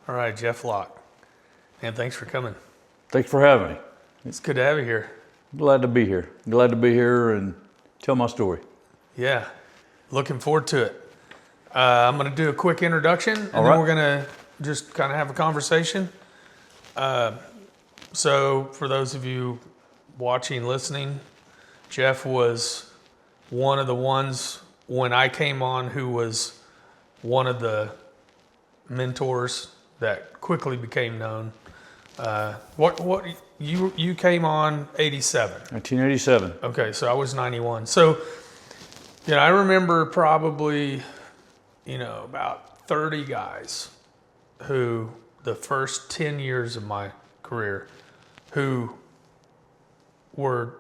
All right, Jeff Locke. Man, thanks for coming. Thanks for having me. It's good to have you here. Glad to be here. Glad to be here and tell my story. Yeah, looking forward to it. I'm going to do a quick introduction, and All then right. we're going to just kind of have a conversation. So for those of you watching, listening, Jeff was one of the ones when I came on who was one of the mentors that quickly became known. What you came on 87. 1987. Okay, so I was 91. So, I remember probably, about 30 guys who the first 10 years of my career who were,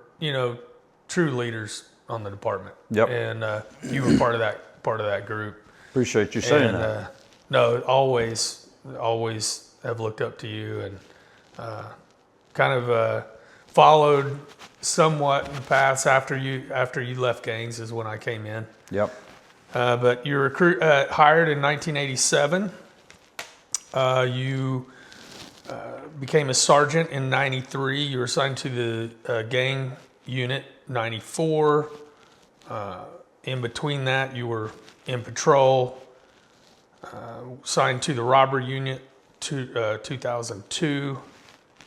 true leaders on the department. Yep. And you were part of that group. Appreciate you saying that. No, always have looked up to you and kind of followed somewhat in the past after you left gangs is when I came in. Yep. But you were hired in 1987. You became a sergeant in 93. You were assigned to the gang unit 94. In between that, you were in patrol. Signed to the robbery unit 2002,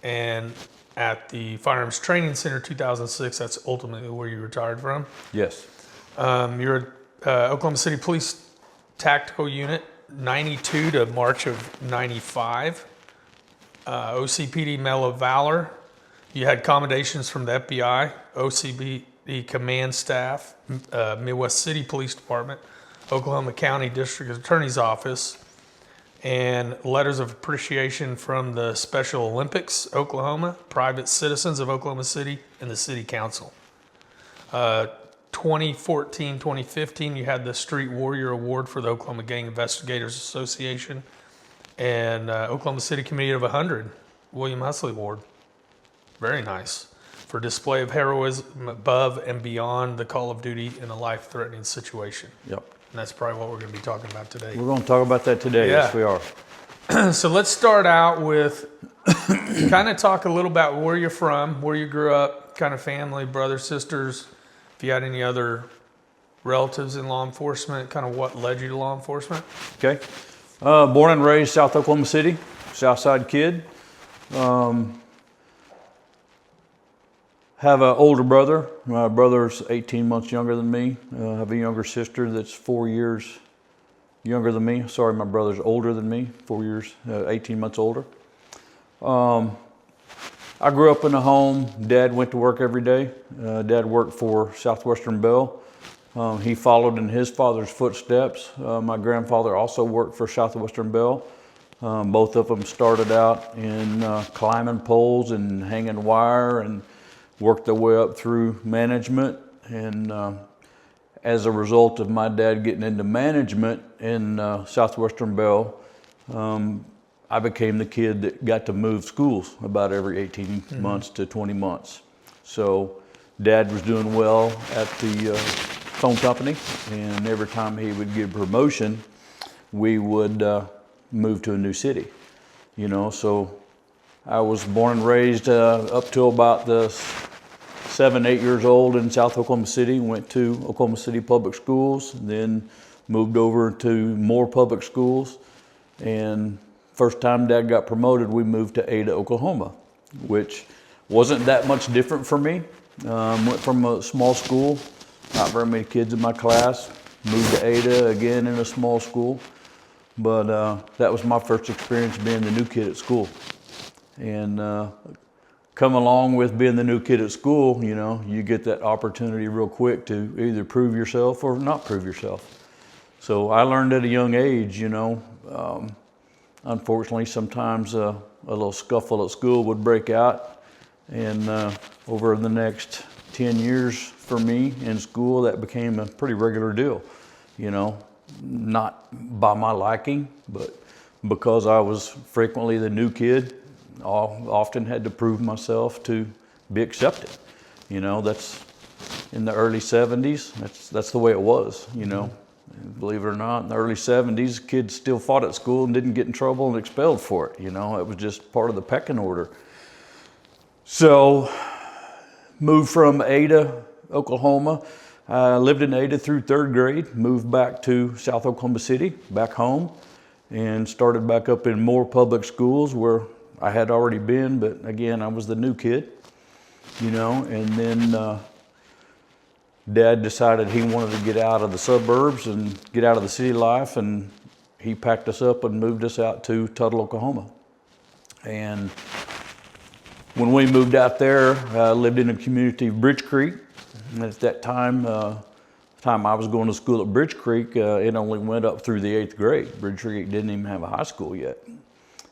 and at the Firearms Training Center 2006. That's ultimately where you retired from. Yes. You're Oklahoma City Police Tactical Unit 92 to March of 95. OCPD Medal of Valor. You had commendations from the FBI, OCPD Command Staff, Midwest City Police Department, Oklahoma County District Attorney's Office, and letters of appreciation from the Special Olympics, Oklahoma, private citizens of Oklahoma City, and the City Council. 2014, 2015, you had the Street Warrior Award for the Oklahoma Gang Investigators Association, and Oklahoma City Committee of 100, William Huxley Award. Very nice. For display of heroism above and beyond the call of duty in a life-threatening situation. Yep. And that's probably what we're going to be talking about today. We're going to talk about that today. Yeah. Yes, we are. So let's start out with kind of talk a little about where you're from, where you grew up, kind of family, brothers, sisters, if you had any other relatives in law enforcement, kind of what led you to law enforcement. Okay. Born and raised South Oklahoma City, Southside kid. Have an older brother. My brother's 18 months younger than me. I have a younger sister that's 4 years younger than me. Sorry, my brother's older than me, 4 years, 18 months older. I grew up in a home. Dad went to work every day. Dad worked for Southwestern Bell. He followed in his father's footsteps. My grandfather also worked for Southwestern Bell. Both of them started out in climbing poles and hanging wire and worked their way up through management. And as a result of my dad getting into management in Southwestern Bell, I became the kid that got to move schools about every 18 months to 20 months. So Dad was doing well at the phone company, and every time he would get promotion, we would move to a new city. So I was born and raised up till about the 7, 8 years old in South Oklahoma City. Went to Oklahoma City Public Schools, then moved over to more public schools. And first time Dad got promoted, we moved to Ada, Oklahoma, which wasn't that much different for me. Went from a small school, not very many kids in my class, moved to Ada again in a small school. But that was my first experience being the new kid at school. And come along with being the new kid at school, you get that opportunity real quick to either prove yourself or not prove yourself. So I learned at a young age, unfortunately sometimes a little scuffle at school would break out. And over the next 10 years for me in school, that became a pretty regular deal, not by my liking, but because I was frequently the new kid. Often had to prove myself to be accepted. That's in the early 70s. That's the way it was. Believe it or not, in the early 70s, kids still fought at school and didn't get in trouble and expelled for it. You know, it was just part of the pecking order. So, moved from Ada, Oklahoma. Lived in Ada through 3rd grade, moved back to South Oklahoma City, back home, and started back up in more public schools where I had already been, but again, I was the new kid, you know, and then Dad decided he wanted to get out of the suburbs and get out of the city life, and he packed us up and moved us out to Tuttle, Oklahoma. And when we moved out there, I lived in a community of Bridge Creek. And at that time, I was going to school at Bridge Creek, it only went up through the 8th grade. Bridge Creek didn't even have a high school yet.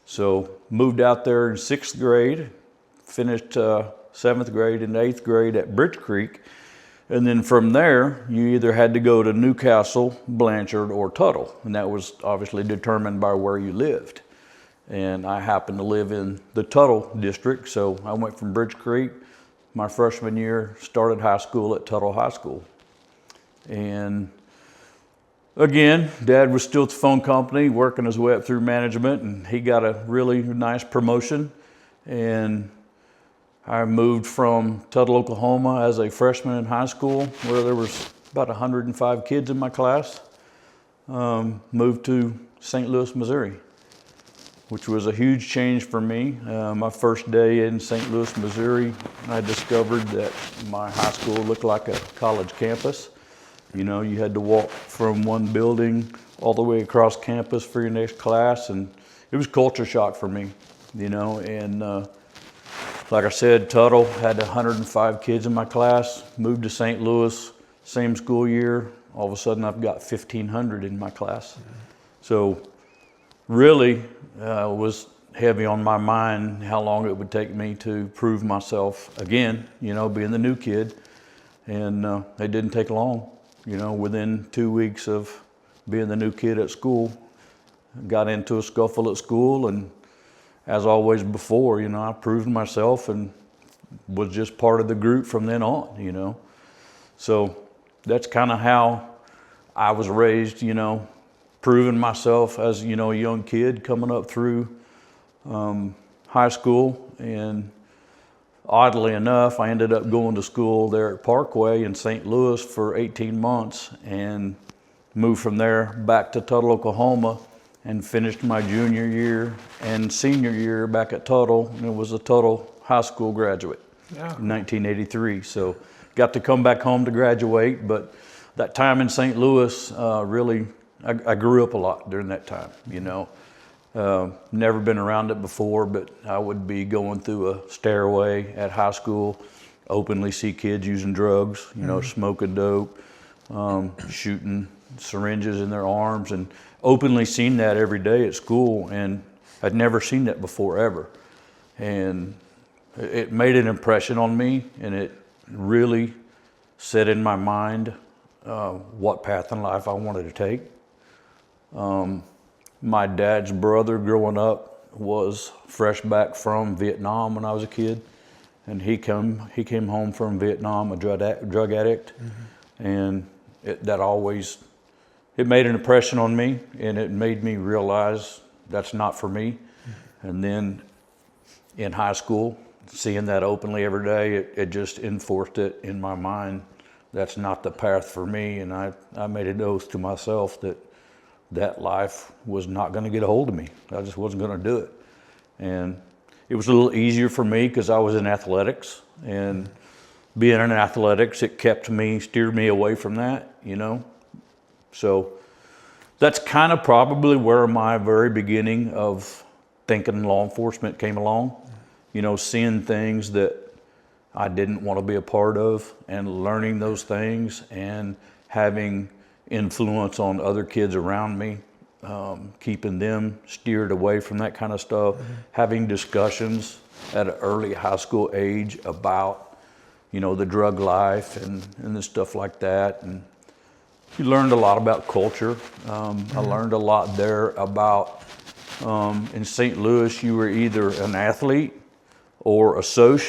So moved out there in 6th grade, finished 7th grade and 8th grade at Bridge Creek. And then from there, you either had to go to Newcastle, Blanchard, or Tuttle. And that was obviously determined by where you lived. And I happened to live in the Tuttle district, so I went from Bridge Creek. My freshman year, started high school at Tuttle High School. And again, Dad was still at the phone company, working his way up through management, and he got a really nice promotion. And I moved from Tuttle, Oklahoma as a freshman in high school, where there was about 105 kids in my class. Moved to St. Louis, Missouri, which was a huge change for me. My first day in St. Louis, Missouri, I discovered that my high school looked like a college campus. You know, you had to walk from one building all the way across campus for your next class, and it was culture shock for me, you know. And like I said, Tuttle had 105 kids in my class, moved to St. Louis, same school year, all of a sudden I've got 1,500 in my class. So really, was heavy on my mind how long it would take me to prove myself again, you know, being the new kid. And it didn't take long, you know, within 2 weeks of being the new kid at school, got into a scuffle at school, and as always before, you know, I proved myself and was just part of the group from then on, you know. So that's kind of how I was raised, you know, proving myself as, you know, a young kid coming up through high school. And oddly enough, I ended up going to school there at Parkway in St. Louis for 18 months and moved from there back to Tuttle, Oklahoma, and finished my junior year and senior year back at Tuttle, and was a Tuttle high school graduate in 1983. So got to come back home to graduate, but that time in St. Louis really, I grew up a lot during that time, you know. Never been around it before, but I would be going through a stairway at high school, openly see kids using drugs, you know, smoking dope, shooting syringes in their arms, and openly seen that every day at school. And I'd never seen that before ever. And it made an impression on me, and it really set in my mind what path in life I wanted to take. My dad's brother growing up was fresh back from Vietnam when I was a kid, and he came home from Vietnam a drug addict, and it made an impression on me, and it made me realize that's not for me. And then in high school, seeing that openly every day, it just enforced it in my mind. That's not the path for me, and I made an oath to myself that life was not going to get a hold of me. I just wasn't going to do it. And it was a little easier for me because I was in athletics, and being in athletics, it steered me away from that, you know. So that's kind of probably where my very beginning of thinking law enforcement came along, you know, seeing things that I didn't want to be a part of and learning those things and having influence on other kids around me, keeping them steered away from that kind of stuff, having discussions at an early high school age about, you know, the drug life and the stuff like that. And you learned a lot about culture. I learned a lot there about, in St. Louis, you were either an athlete or a soc.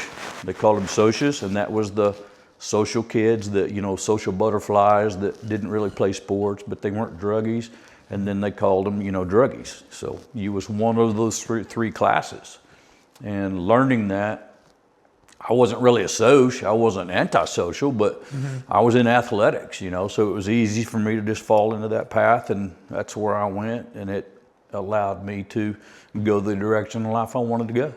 They called them socius, and that was the social kids that, social butterflies that didn't really play sports, but they weren't druggies. And then they called them, druggies. So you was one of those three classes. And learning that, I wasn't really a soc, I wasn't antisocial, but I was in athletics, so it was easy for me to just fall into that path, and that's where I went, and it allowed me to go the direction in life I wanted to go.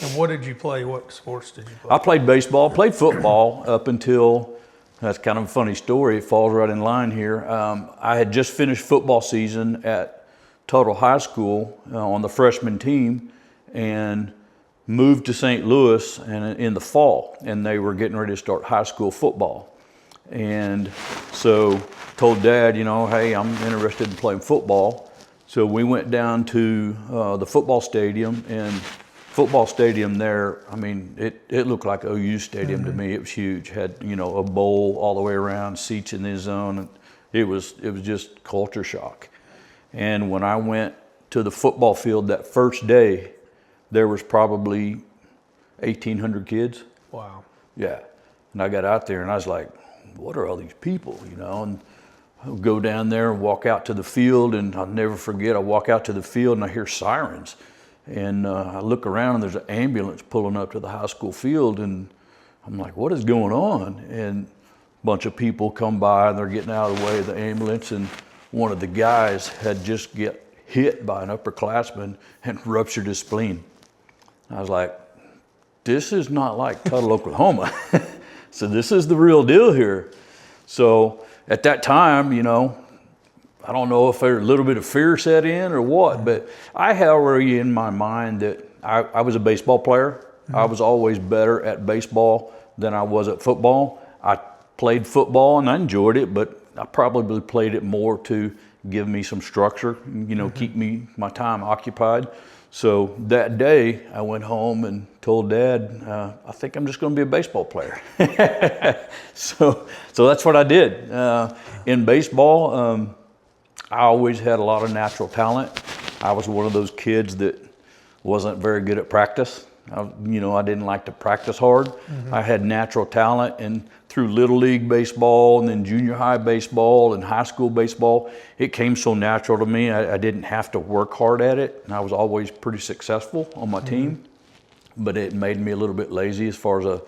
And what did you play? What sports did you play? I played baseball, played football up until, that's kind of a funny story, it falls right in line here. I had just finished football season at Tuttle High School on the freshman team, and moved to St. Louis in the fall, and they were getting ready to start high school football. And so told Dad, hey, I'm interested in playing football. So we went down to the football stadium, and football stadium there, I mean, it looked like OU stadium to me. It was huge, had, a bowl all the way around, seats in the zone. And it was just culture shock. And when I went to the football field that first day, there was probably 1,800 kids. Wow. Yeah. And I got out there and I was like, what are all these people, And I would go down there and walk out to the field, and I'll never forget, I walk out to the field and I hear sirens. And I look around and there's an ambulance pulling up to the high school field, and I'm like, what is going on? And a bunch of people come by and they're getting out of the way of the ambulance, and one of the guys had just get hit by an upperclassman and ruptured his spleen. I was like, this is not like Tuttle, Oklahoma. So this is the real deal here. So at that time, I don't know if a little bit of fear set in or what, but I had already in my mind that I was a baseball player. I was always better at baseball than I was at football. I played football and I enjoyed it, but I probably played it more to give me some structure, keep my time occupied. So that day I went home and told Dad, I think I'm just going to be a baseball player. So that's what I did. In baseball, I always had a lot of natural talent. I was one of those kids that wasn't very good at practice. I didn't like to practice hard. I had natural talent, and through Little League baseball and then junior high baseball and high school baseball, it came so natural to me. I didn't have to work hard at it, and I was always pretty successful on my team. But it made me a little bit lazy as far as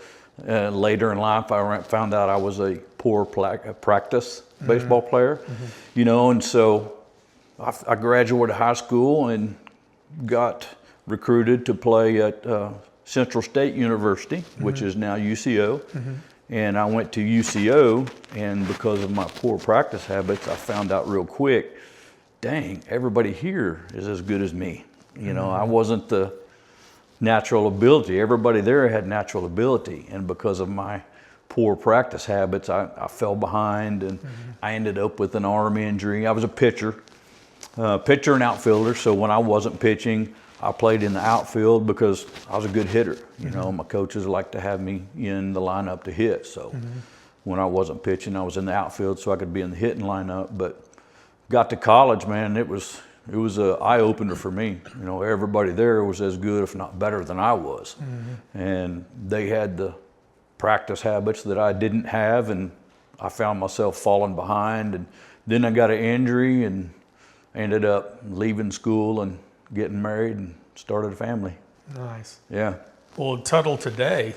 later in life, I found out I was a poor practice baseball player, and so I graduated high school and got recruited to play at Central State University, which is now UCO. And I went to UCO, and because of my poor practice habits, I found out real quick, dang, everybody here is as good as me. I wasn't the natural ability. Everybody there had natural ability, and because of my poor practice habits, I fell behind, and I ended up with an arm injury. I was a pitcher and outfielder, so when I wasn't pitching, I played in the outfield because I was a good hitter. My coaches liked to have me in the lineup to hit. So when I wasn't pitching, I was in the outfield so I could be in the hitting lineup. But got to college, man, it was an eye opener for me. Everybody there was as good, if not better, than I was, and they had the practice habits that I didn't have, and I found myself falling behind. And then I got an injury and ended up leaving school and getting married and started a family. Nice. Yeah. Well, Tuttle today,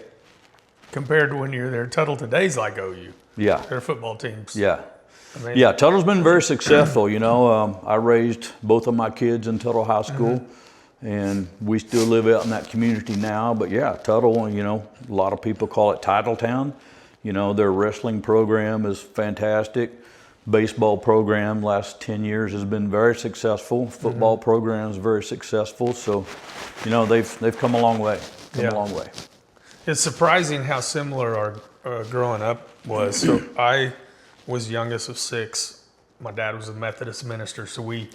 compared to when you were there, Tuttle today's like OU. Yeah. Their football teams. Yeah. Amazing. Yeah, Tuttle's been very successful. I raised both of my kids in Tuttle High School, and we still live out in that community now. But yeah, Tuttle, a lot of people call it Titletown. Their wrestling program is fantastic. Baseball program last 10 years has been very successful. Football program is very successful. So, they've come a long way. A long way. It's surprising how similar our growing up was. So I was youngest of 6. My dad was a Methodist minister, so we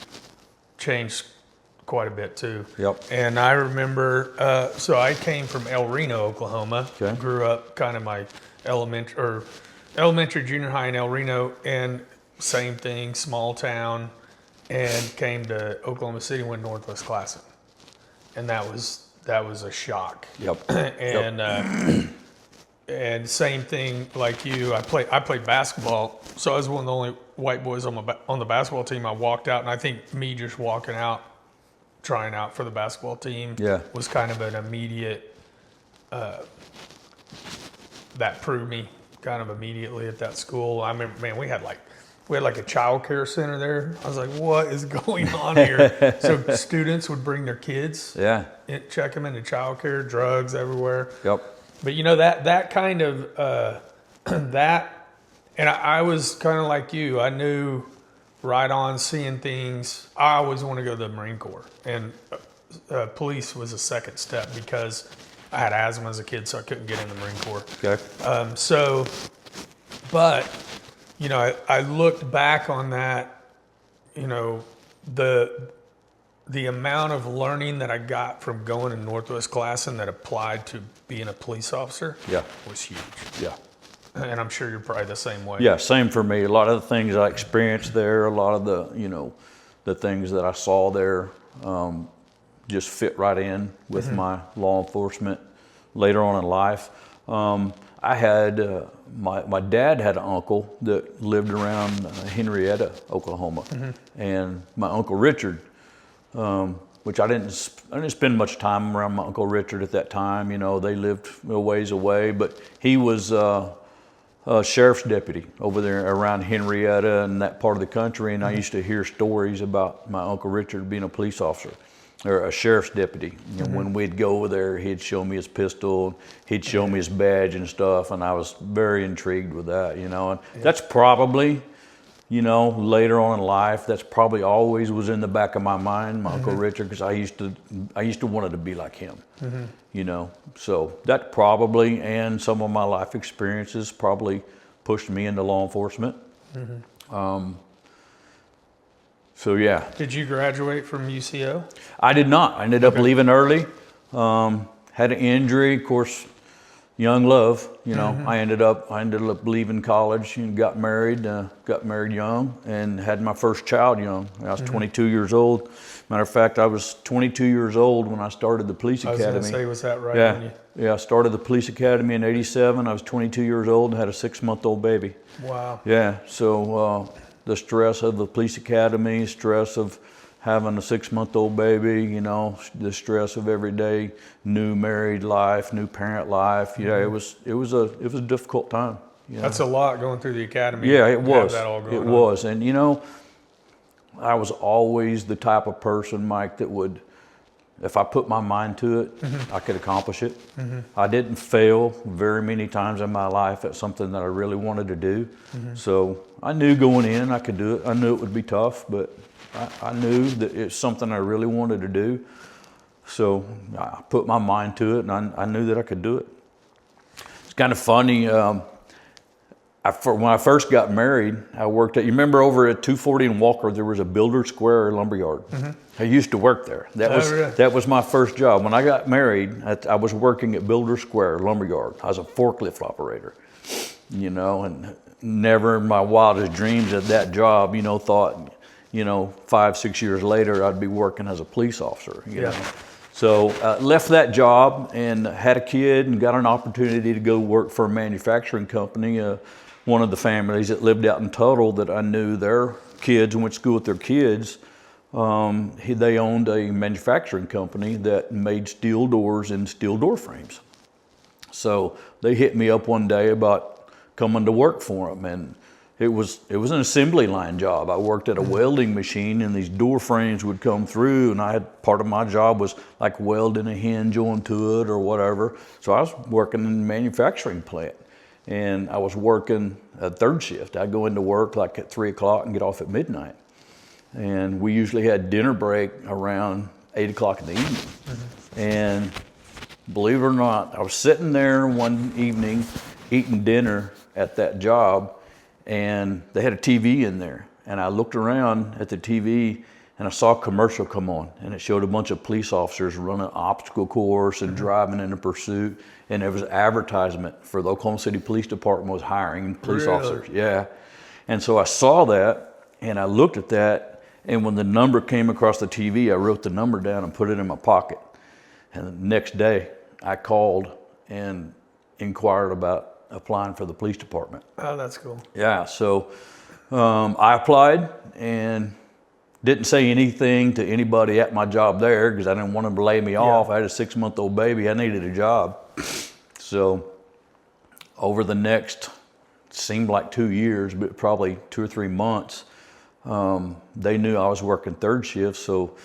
changed quite a bit too. Yep. And I remember, so I came from El Reno, Oklahoma. Okay. Grew up kind of my elementary, junior high in El Reno, and same thing, small town, and came to Oklahoma City, went Northwest Classic, and that was a shock. Yep. And And same thing like you, I played basketball, so I was one of the only white boys on the basketball team. I walked out, and I think me just walking out, trying out for the basketball team, was kind of an immediate. That proved me kind of immediately at that school. I remember, man, we had like a child care center there. I was like, what is going on here? So students would bring their kids, check them into child care, drugs everywhere. Yep. But you know, that kind of that, and I was kind of like you. I knew right on seeing things. I always want to go to the Marine Corps, and police was a second step because I had asthma as a kid, so I couldn't get in the Marine Corps. Okay. But you know, I looked back on that. You know, the amount of learning that I got from going to Northwest Classen that applied to being a police officer was huge. Yeah. And I'm sure you're probably the same way. Yeah, same for me. A lot of the things I experienced there, a lot of the things that I saw there just fit right in with my law enforcement later on in life. I had, my dad had an uncle that lived around Henrietta, Oklahoma. And my Uncle Richard, which I didn't spend much time around my Uncle Richard at that time. You know, they lived a ways away, but he was a sheriff's deputy over there around Henrietta and that part of the country. And I used to hear stories about my Uncle Richard being a police officer or a sheriff's deputy. You know, when we'd go over there, he'd show me his pistol, he'd show me his badge and stuff, and I was very intrigued with that, you know. And that's probably, you know, later on in life, that's probably always was in the back of my mind, my Uncle Richard, because I used to want to be like him, you know. So that probably, and some of my life experiences probably pushed me into law enforcement. So yeah. Did you graduate from UCO? I did not. I ended up leaving early. Had an injury, of course. Young love, you know. I ended up leaving college and got married young, and had my first child young. I was 22 years old. Matter of fact, I was 22 years old when I started the police academy. I was going to say, was that right? Yeah, yeah. I started the police academy in '87. I was 22 years old and had a 6-month-old baby. Wow. Yeah. So the stress of the police academy, stress of having a 6-month-old baby, you know, the stress of everyday new married life, new parent life. Yeah, it was a difficult time. You know? That's a lot going through the academy. Yeah, it was. That all it was, and you know, I was always the type of person, Mike, that would, if I put my mind to it, I could accomplish it. I didn't fail very many times in my life at something that I really wanted to do. So I knew going in I could do it. I knew it would be tough, but I knew that it's something I really wanted to do. So I put my mind to it, and I knew that I could do it. It's kind of funny. When I first got married, I worked at, you remember over at 240 in Walker, there was a Builder Square lumberyard. I used to work there. That was my first job. When I got married, I was working at Builder Square lumberyard. I was a forklift operator, you know, and never in my wildest dreams at that job, you know, thought, you know, 5-6 years later, I'd be working as a police officer, you know. So left that job and had a kid and got an opportunity to go work for a manufacturing company. One of the families that lived out in Tuttle that I knew, their kids and went to school with their kids, they owned a manufacturing company that made steel doors and steel door frames. So they hit me up one day about coming to work for them, and it was an assembly line job. I worked at a welding machine, and these door frames would come through, and part of my job was like welding a hinge onto it or whatever. So I was working in the manufacturing plant, and I was working a third shift. I'd go into work like at 3 o'clock and get off at midnight. And we usually had dinner break around 8 o'clock in the evening. And believe it or not, I was sitting there one evening eating dinner at that job, and they had a TV in there. And I looked around at the TV, and I saw a commercial come on, and it showed a bunch of police officers running an obstacle course and driving in a pursuit. And there was an advertisement for the Oklahoma City Police Department was hiring police officers. Yeah. And so I saw that, and I looked at that, and when the number came across the TV, I wrote the number down and put it in my pocket. And the next day, I called and inquired about applying for the police department. Oh, that's cool. Yeah, so I applied and didn't say anything to anybody at my job there because I didn't want them to lay me off. I had a 6-month-old baby. I needed a job. So over the next, seemed like 2 years, but probably 2 or 3 months, they knew I was working third shift. So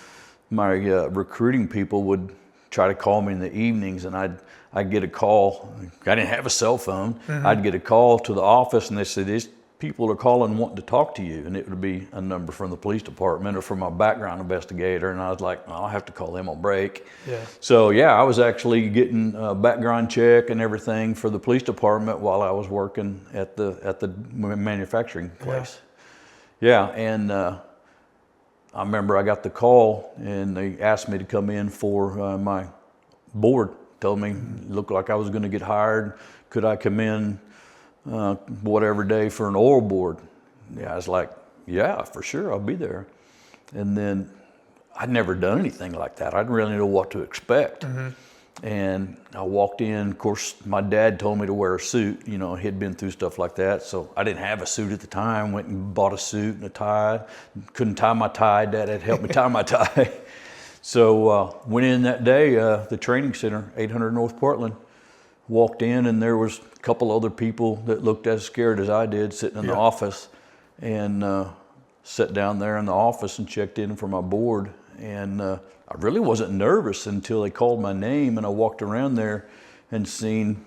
my recruiting people would try to call me in the evenings, and I'd get a call. I didn't have a cell phone. I'd get a call to the office, and they said, these people are calling wanting to talk to you. And it would be a number from the police department or from my background investigator. And I was like, I'll have to call them on break. Yeah. So yeah, I was actually getting a background check and everything for the police department while I was working at the manufacturing place. Yeah, and I remember I got the call and they asked me to come in for my board. Told me, looked like I was going to get hired. Could I come in whatever day for an oral board? Yeah, I was like, yeah, for sure, I'll be there. And then I'd never done anything like that. I didn't really know what to expect. And I walked in. Of course, my dad told me to wear a suit. You know, he'd been through stuff like that. So I didn't have a suit at the time. Went and bought a suit and a tie. Couldn't tie my tie. Dad had helped me tie my tie. So went in that day, the training center, 800 North Portland. Walked in and there was a couple other people that looked as scared as I did sitting in the office, and sat down there in the office and checked in for my board. And I really wasn't nervous until they called my name, and I walked around there and seen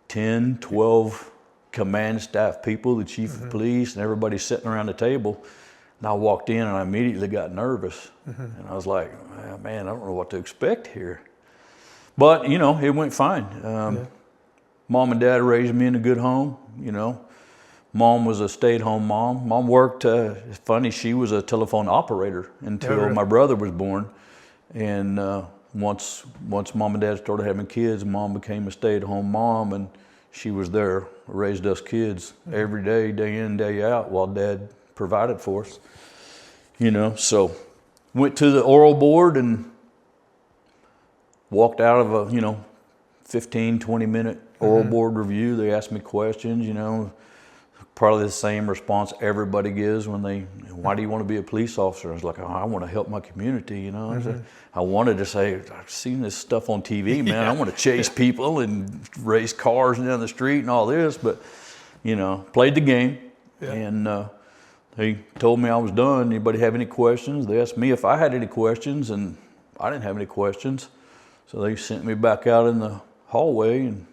10, 12 command staff people, the chief of police, and everybody sitting around the table. And I walked in and I immediately got nervous. And I was like, man, I don't know what to expect here. But, you know, it went fine. Mom and Dad raised me in a good home, you know. Mom was a stay-at-home mom. Mom worked, it's funny, she was a telephone operator until my brother was born. And once Mom and Dad started having kids, Mom became a stay-at-home mom, and she was there, raised us kids every day, day in, day out, while Dad provided for us. You know, so went to the oral board and walked out of a, 15, 20-minute oral board review. They asked me questions, probably the same response everybody gives when why do you want to be a police officer? I was like, I want to help my community, I wanted to say, I've seen this stuff on TV, man. I want to chase people and race cars down the street and all this, but, played the game. And they told me I was done. Anybody have any questions? They asked me if I had any questions, and I didn't have any questions. So they sent me back out in the hallway and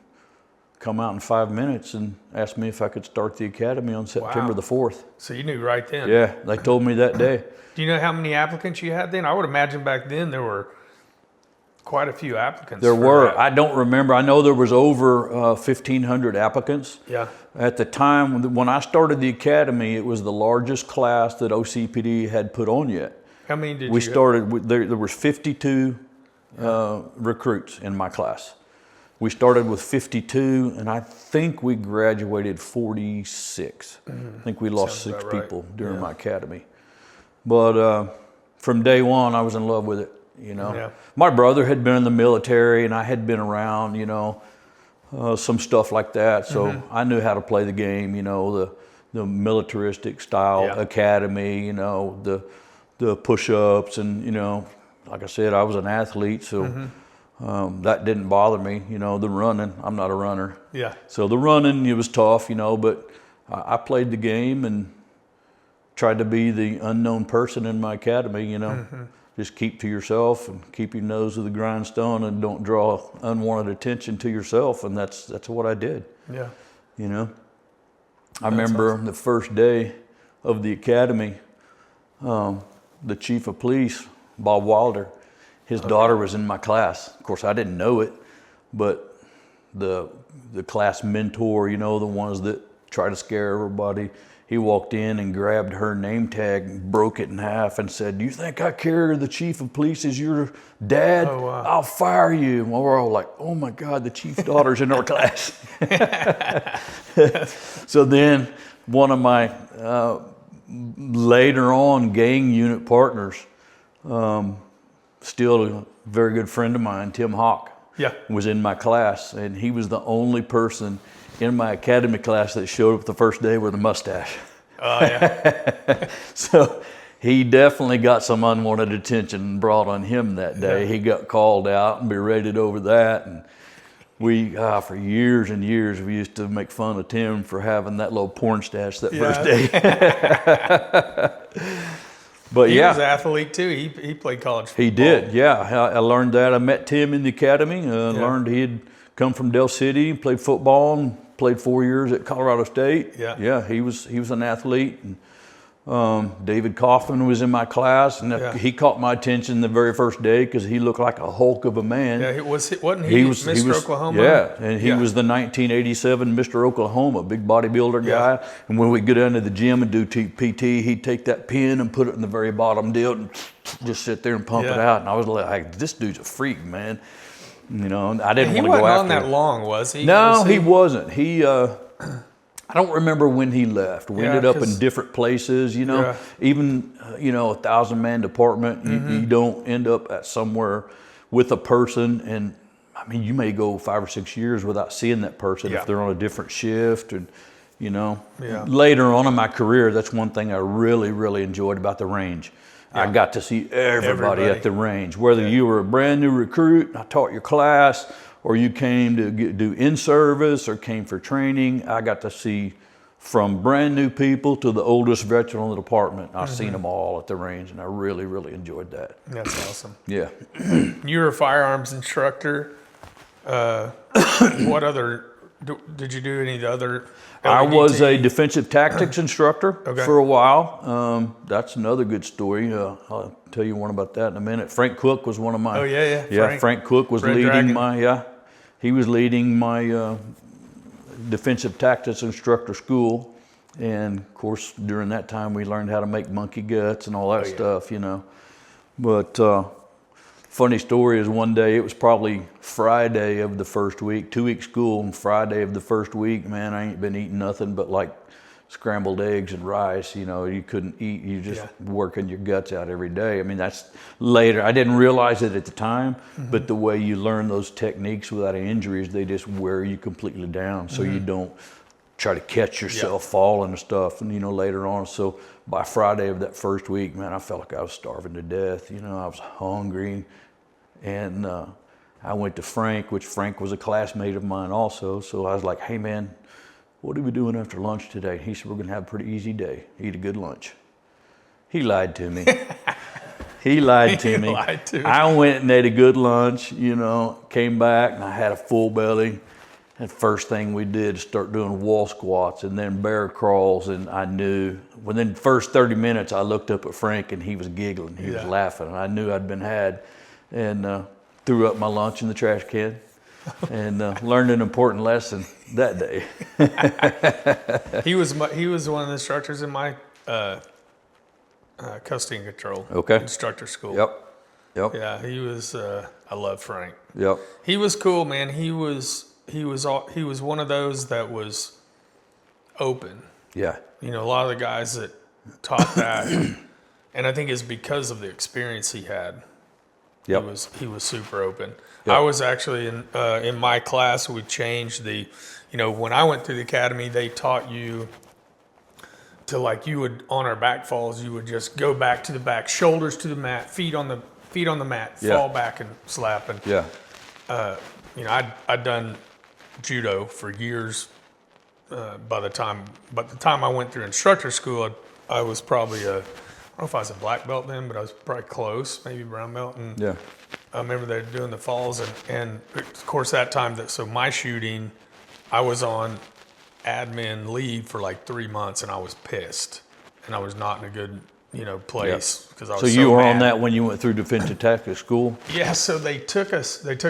come out in 5 minutes and asked me if I could start the academy on September the 4th. So you knew right then. Yeah, they told me that day. Do you know how many applicants you had then? I would imagine back then there were quite a few applicants. There were. That. I don't remember. I know there was over 1,500 applicants. Yeah. At the time, when I started the academy, it was the largest class that OCPD had put on yet. How many did we started? There was 52 recruits in my class. We started with 52, and I think we graduated 46. I think we lost 6 people during my academy. But from day one, I was in love with it, My brother had been in the military, and I had been around, some stuff like that. So I knew how to play the game, the militaristic style academy, the push-ups, and, like I said, I was an athlete, so that didn't bother me. The running, I'm not a runner. Yeah. So the running, it was tough, but I played the game and tried to be the unknown person in my academy, Just keep to yourself and keep your nose to the grindstone and don't draw unwanted attention to yourself. And that's what I did. Yeah. I remember the first day of the academy, the chief of police, Bob Wilder, his daughter was in my class. Of course, I didn't know it, but the class mentor, the ones that try to scare everybody, he walked in and grabbed her name tag, broke it in half, and said, "Do you think I care the chief of police is your dad? Oh, wow. I'll fire you." And we're all like, "Oh my God, the chief's daughter's in our class." So then one of my later on gang unit partners, still a very good friend of mine, Tim Hawk, was in my class, and he was the only person in my academy class that showed up the first day with a mustache. Oh, yeah. So he definitely got some unwanted attention brought on him that day. Yeah. He got called out and berated over that. And we, for years and years, we used to make fun of Tim for having that little porn stash that first day. But He yeah. was an athlete too. He played college football. He did, yeah. I learned that. I met Tim in the academy. Learned he had come from Del City, played football, and played 4 years at Colorado State. Yeah. Yeah, he was an athlete. And, David Kaufman was in my class, and he caught my attention the very first day because he looked like a Hulk of a man. Yeah, wasn't he Mr. Oklahoma? Yeah, and he was the 1987 Mr. Oklahoma, big bodybuilder guy. And when we go down to the gym and do PT, he'd take that pin and put it in the very bottom deal and just sit there and pump it out. And I was like, this dude's a freak, man. You know, I didn't want to go after him. He wasn't on that long, was he? No, he wasn't. I don't remember when he left. We ended up in different places, you know. Even, a 1,000-man department, you don't end up at somewhere with a person. And, I mean, you may go 5 or 6 years without seeing that person if they're on a different shift. And, later on in my career, that's one thing I really, really enjoyed about the range. I got to see everybody at the range, whether you were a brand new recruit, I taught your class, or you came to do in-service or came for training. I got to see from brand new people to the oldest veteran on the department. I've seen them all at the range, and I really, really enjoyed that. That's awesome. Yeah. You were a firearms instructor. What other, did you do any of the other? I was a defensive tactics instructor for a while. That's another good story. I'll tell you one about that in a minute. Frank Cook was one of my. Oh, yeah. Yeah, Frank Cook was Red leading Dragon. he was leading my defensive tactics instructor school. And of course, during that time, we learned how to make monkey guts and all that stuff, But funny story is one day, it was probably Friday of the first week, 2-week school, and Friday of the first week, man, I ain't been eating nothing but like scrambled eggs and rice. You couldn't eat, you just working your guts out every day. I mean, that's later. I didn't realize it at the time, but the way you learn those techniques without injuries, they just wear you completely down. So you don't try to catch yourself falling and stuff, and later on. So by Friday of that first week, man, I felt like I was starving to death. I was hungry. And I went to Frank, which Frank was a classmate of mine also. So I was like, hey, man, what are we doing after lunch today? He said, we're going to have a pretty easy day. Eat a good lunch. He lied to me. He lied to me. I went and ate a good lunch, came back, and I had a full belly. And first thing we did is start doing wall squats and then bear crawls. And I knew within the first 30 minutes, I looked up at Frank and he was giggling. He was laughing. And I knew I'd been had. And threw up my lunch in the trash can and learned an important lesson that day. He was one of the instructors in my custody and control instructor school. Yep. Yeah, he was. I love Frank. Yep. He was cool, man. He was one of those that was open. Yeah. A lot of the guys that taught that, and I think it's because of the experience he had. Yep. He was super open. Yep. I was actually in my class. We changed when I went through the academy, they taught you to you would on our back falls, you would just go back to the back, shoulders to the mat, feet on the mat, fall back and slap. And I'd done judo for years. By the time I went through instructor school, I was probably I don't know if I was a black belt then, but I was probably close, maybe brown belt. And I remember they were doing the falls, and of course that time so my shooting, I was on admin leave for like 3 months, and I was pissed, and I was not in a good place because I was so you were mad. on that when you went through defensive tactics school? Yeah. So they took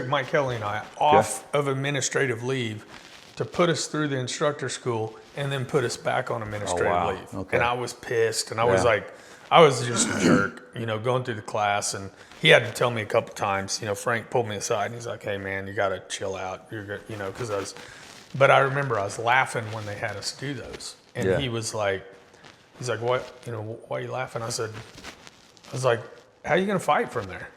Mike Kelly and I off of administrative leave to put us through the instructor school, and then put us back on administrative leave. Okay. And I was pissed, and I was like. I was just a jerk, going through the class, and he had to tell me a couple times. Frank pulled me aside, and he's like, "Hey, man, you got to chill out." You're good, because But I remember I was laughing when they had us do those, and he was like, "He's like, what? Why are you laughing?" I was like, "How are you gonna fight from there?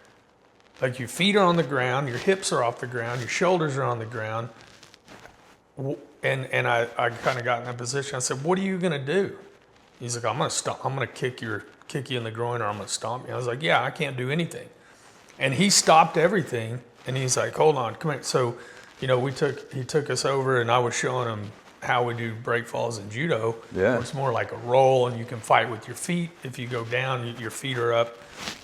Like your feet are on the ground, your hips are off the ground, your shoulders are on the ground. and I kind of got in that position. I said, "What are you gonna do?" He's like, "I'm gonna kick you in the groin, or I'm gonna stomp you." I was like, "Yeah, I can't do anything." And he stopped everything, and he's like, "Hold on, come here." So, you know, he took us over, and I was showing him how we do break falls in judo. Yeah. It's more like a roll, and you can fight with your feet. If you go down, your feet are up.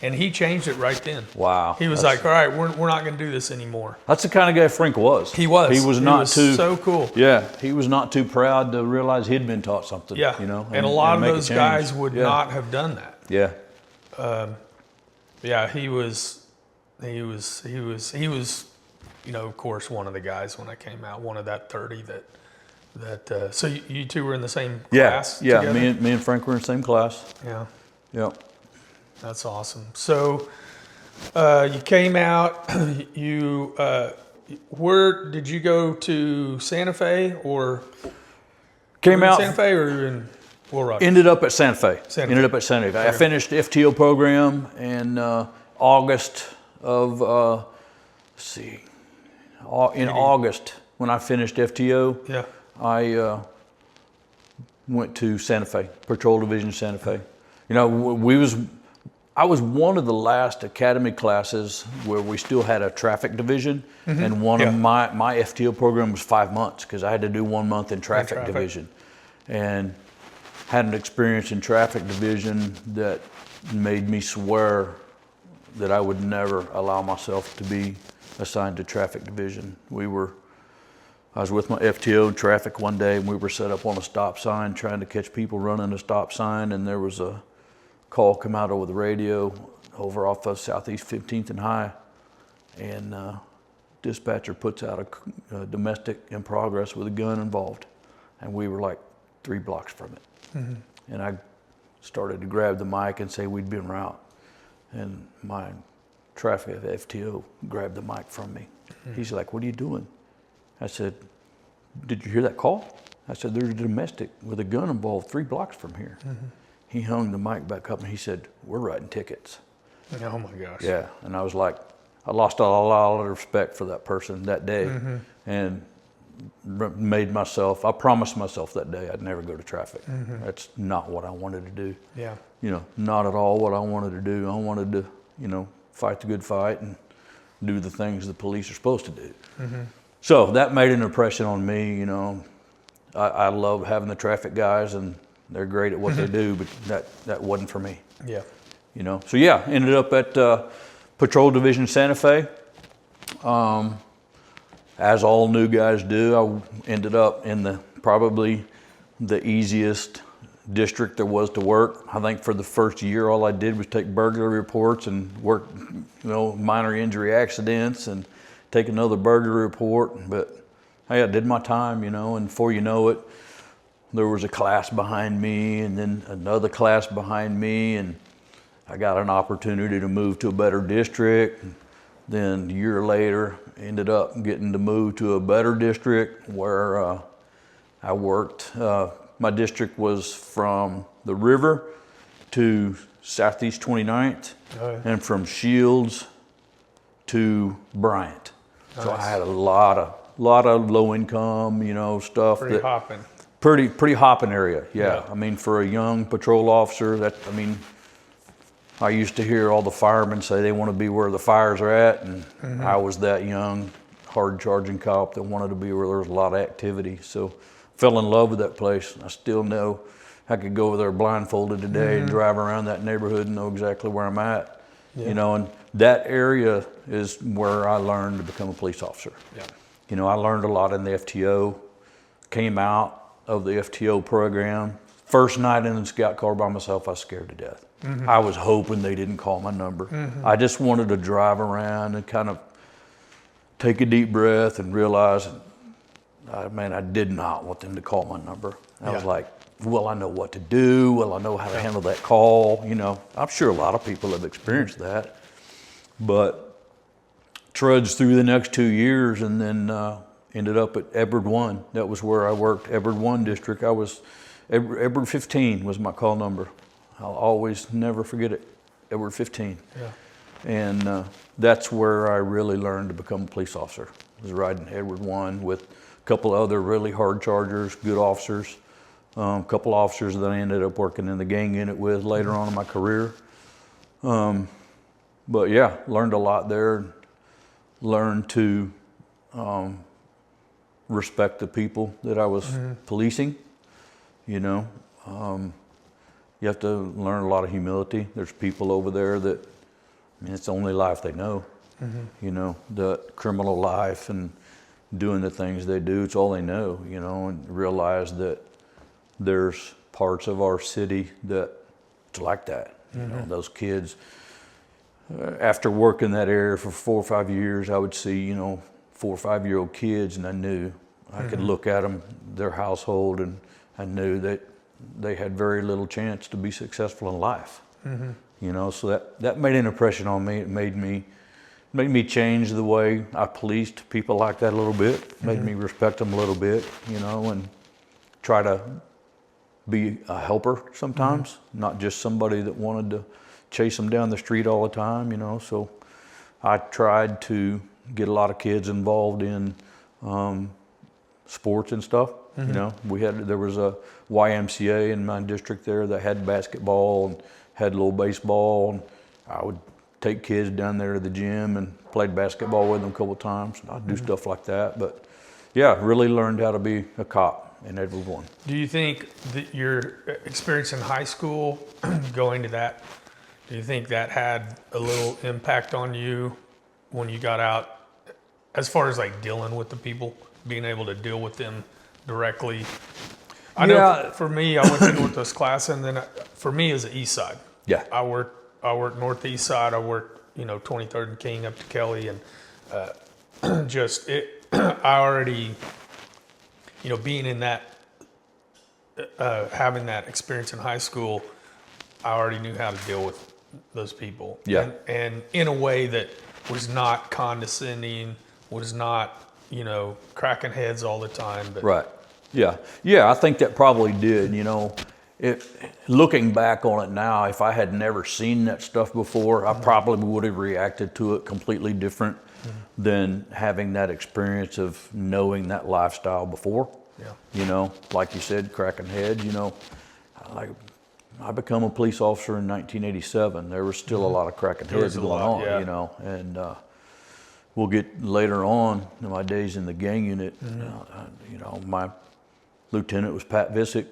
And he changed it right then. Wow. He was like, "All right, we're not going to do this anymore." That's the kind of guy Frank was. He was. He was not too so cool. Yeah, he was not too proud to realize he'd been taught something. Yeah. You know, and a lot of make a those change. guys would Yeah. not have done that. Yeah. Yeah, he was, you know, of course, one of the guys when I came out, one of that 30 that. So you two were in the same class Yeah. together? Me and Frank were in the same class. Yeah, Yep. that's awesome. So you came out. Where did you go to Santa Fe or? Came were you in out. Santa Fe or you in Little Rock? Ended up at Santa Fe. Santa Fe. I finished the FTO program in August of, in August when I finished FTO, Yeah. I went to Santa Fe, Patrol Division Santa Fe. You know, I was one of the last academy classes where we still had a traffic division, and one of my FTO program was 5 months because I had to do 1 month in traffic division, and had an experience in traffic division that made me swear that I would never allow myself to be assigned to traffic division. I was with my FTO in traffic one day, and we were set up on a stop sign trying to catch people running a stop sign, and there was a call come out over the radio over off of Southeast 15th and High, and dispatcher puts out a domestic in progress with a gun involved, and we were like 3 blocks from it. And I started to grab the mic and say we'd been route, and my traffic FTO grabbed the mic from me. He's like, "What are you doing?" I said, "Did you hear that call?" I said, "There's a domestic with a gun involved 3 blocks from here." He hung the mic back up and he said, "We're writing tickets." Oh my gosh. Yeah, and I was like, I lost a lot of respect for that person that day, and I promised myself that day I'd never go to traffic. That's not what I wanted to do. Yeah. You know, not at all what I wanted to do. I wanted to, you know, fight the good fight and do the things the police are supposed to do. So that made an impression on me. You know, I love having the traffic guys, and they're great at what they do, but that wasn't for me. Yeah. You know, so yeah, ended up at Patrol Division Santa Fe. As all new guys do, I ended up in probably the easiest district there was to work. I think for the first year, all I did was take burglary reports and work, you know, minor injury accidents and take another burglary report. But hey, I did my time, you know, and before you know it, there was a class behind me and then another class behind me, and I got an opportunity to move to a better district. Then a year later, ended up getting to move to a better district where I worked. My district was from the river to Southeast 29th, and from Shields to Bryant. So I had a lot of low income, you know, stuff. Pretty hopping. Pretty hopping area, yeah. Yeah. I mean, for a young patrol officer, I used to hear all the firemen say they want to be where the fires are at, and I was that young, hard-charging cop that wanted to be where there was a lot of activity. So fell in love with that place. I still know I could go over there blindfolded today and drive around that neighborhood and know exactly where I'm at. Yeah. You know, and that area is where I learned to become a police officer. Yeah. You know, I learned a lot in the FTO, came out of the FTO program. First night in the scout car by myself, I was scared to death. I was hoping they didn't call my number. I just wanted to drive around and kind of take a deep breath and realize, I did not want them to call my number. I was like, well, I know what to do. Well, I know how to handle that call. You know, I'm sure a lot of people have experienced that, but trudged through the next 2 years and then ended up at Edward 1. That was where I worked, Edward 1 district. Edward 15 was my call number. I'll always never forget it, Edward 15. Yeah. And that's where I really learned to become a police officer. I was riding Edward 1 with a couple other really hard chargers, good officers, a couple officers that I ended up working in the gang unit with later on in my career. But yeah, learned a lot there. Learned to respect the people that I was policing. You know, you have to learn a lot of humility. There's people over there that, I mean, it's the only life they know. You know, the criminal life and doing the things they do, it's all they know, you know, and realize that there's parts of our city that it's like that. You know, those kids, after working that area for 4 or 5 years, I would see, you know, 4 or 5 year old kids, and I knew I could look at them, their household, and I knew that they had very little chance to be successful in life. You know, so that made an impression on me. It made me change the way I policed people like that a little bit. Made me respect them a little bit, you know, and try to be a helper sometimes, not just somebody that wanted to chase them down the street all the time, you know. So I tried to get a lot of kids involved in sports and stuff. You know, there was a YMCA in my district there that had basketball and had a little baseball, and I would take kids down there to the gym and played basketball with them a couple of times. I'd do stuff like that, but yeah, really learned how to be a cop in everyone. Do you think that your experience in high school, going to that, do you think that had a little impact on you when you got out, as far as like dealing with the people, being able to deal with them directly? I know for me, I went to Northwest class, and then for me, it was the East Side. Yeah. I worked Northeast Side. I worked, you know, 23rd and King up to Kelly, and I already, you know, being in that, having that experience in high school, I already knew how to deal with those people. Yeah. And in a way that was not condescending, was not, you know, cracking heads all the time. But Right. Yeah. Yeah, I think that probably did, you know. Looking back on it now, if I had never seen that stuff before, I probably would have reacted to it completely different than having that experience of knowing that lifestyle before. Yeah. You know, like you said, cracking heads, you know, like I became a police officer in 1987. There was still a lot of cracking heads going on, you know, and we'll get later on in my days in the gang unit, you know, my lieutenant was Pat Visick.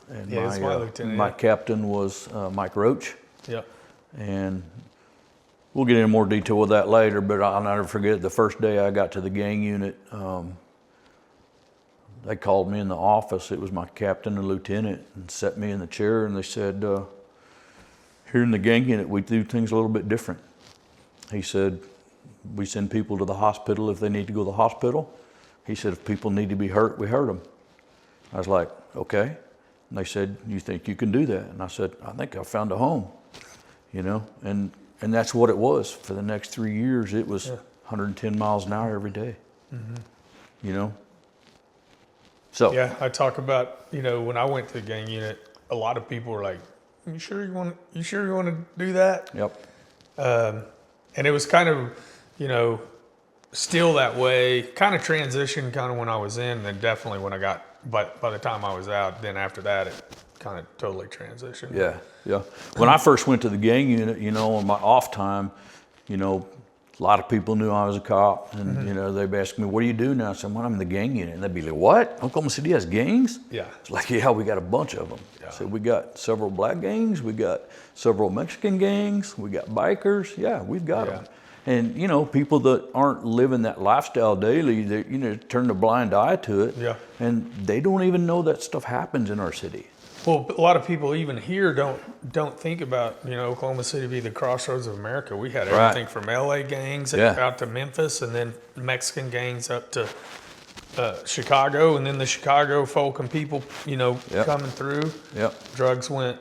And my captain was Mike Roach. Yeah. And we'll get into more detail with that later, but I'll never forget the first day I got to the gang unit, they called me in the office. It was my captain and lieutenant, and set me in the chair, and they said, here in the gang unit, we do things a little bit different. He said, we send people to the hospital if they need to go to the hospital. He said, if people need to be hurt, we hurt them. I was like, okay. And they said, you think you can do that? And I said, I think I found a home, you know? And that's what it was. For the next 3 years, it was 110 miles an hour every day, you know? So. Yeah, I talk about, you know, when I went to the gang unit, a lot of people were like, you sure you want to do that? Yep. And it was kind of, you know, still that way, kind of transition kind of when I was in, and then definitely when I got, by the time I was out, then after that, it kind of totally transitioned. Yeah, yeah. When I first went to the gang unit, you know, on my off time, you know, a lot of people knew I was a cop, and you know, they'd ask me, "What do you do now?" I said, "Well, I'm in the gang unit," and they'd be like, "What? Oklahoma City has gangs?" Yeah. It's like, yeah, we got a bunch of them. Yeah. So we got several black gangs, we got several Mexican gangs, we got bikers. Yeah, we've got them. And you know, people that aren't living that lifestyle daily, they, you know, turn a blind eye to it. Yeah. And they don't even know that stuff happens in our city. Well, a lot of people even here don't think about, you know, Oklahoma City be the crossroads of America. We had everything from LA gangs out to Memphis, and then Mexican gangs up to Chicago, and then the Chicago folk and people, you know, coming through. Yep. Drugs went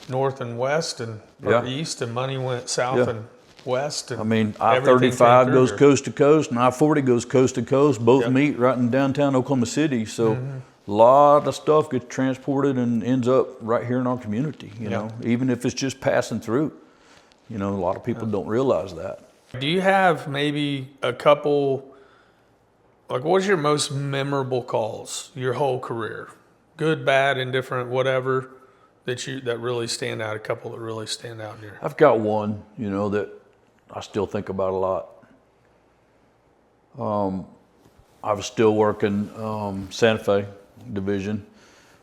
north and west and or east, and money went south and west. And I mean, I-35 goes coast to coast, and I-40 goes coast to coast. Both meet right in downtown Oklahoma City. So a lot of stuff gets transported and ends up right here in our community, you know, even if it's just passing through. You know, a lot of people don't realize that. Do you have maybe a couple Like, what was your most memorable calls your whole career? Good, bad, indifferent, whatever, that really stand out, a couple that really stand out here. I've got one, that I still think about a lot. I was still working Santa Fe division.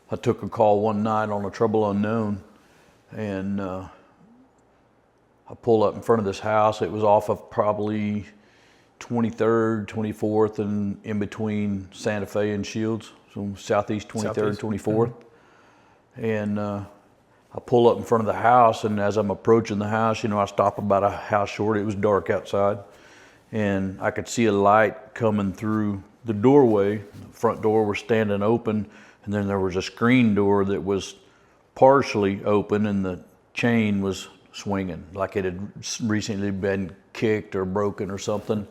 I took a call one night on a trouble unknown, and I pull up in front of this house. It was off of probably 23rd, 24th, and in between Santa Fe and Shields, so southeast 23rd, 24th. And I pull up in front of the house, and as I'm approaching the house, I stop about a house short. It was dark outside, and I could see a light coming through the doorway. The front door was standing open, and then there was a screen door that was partially open, and the chain was swinging like it had recently been kicked or broken or something.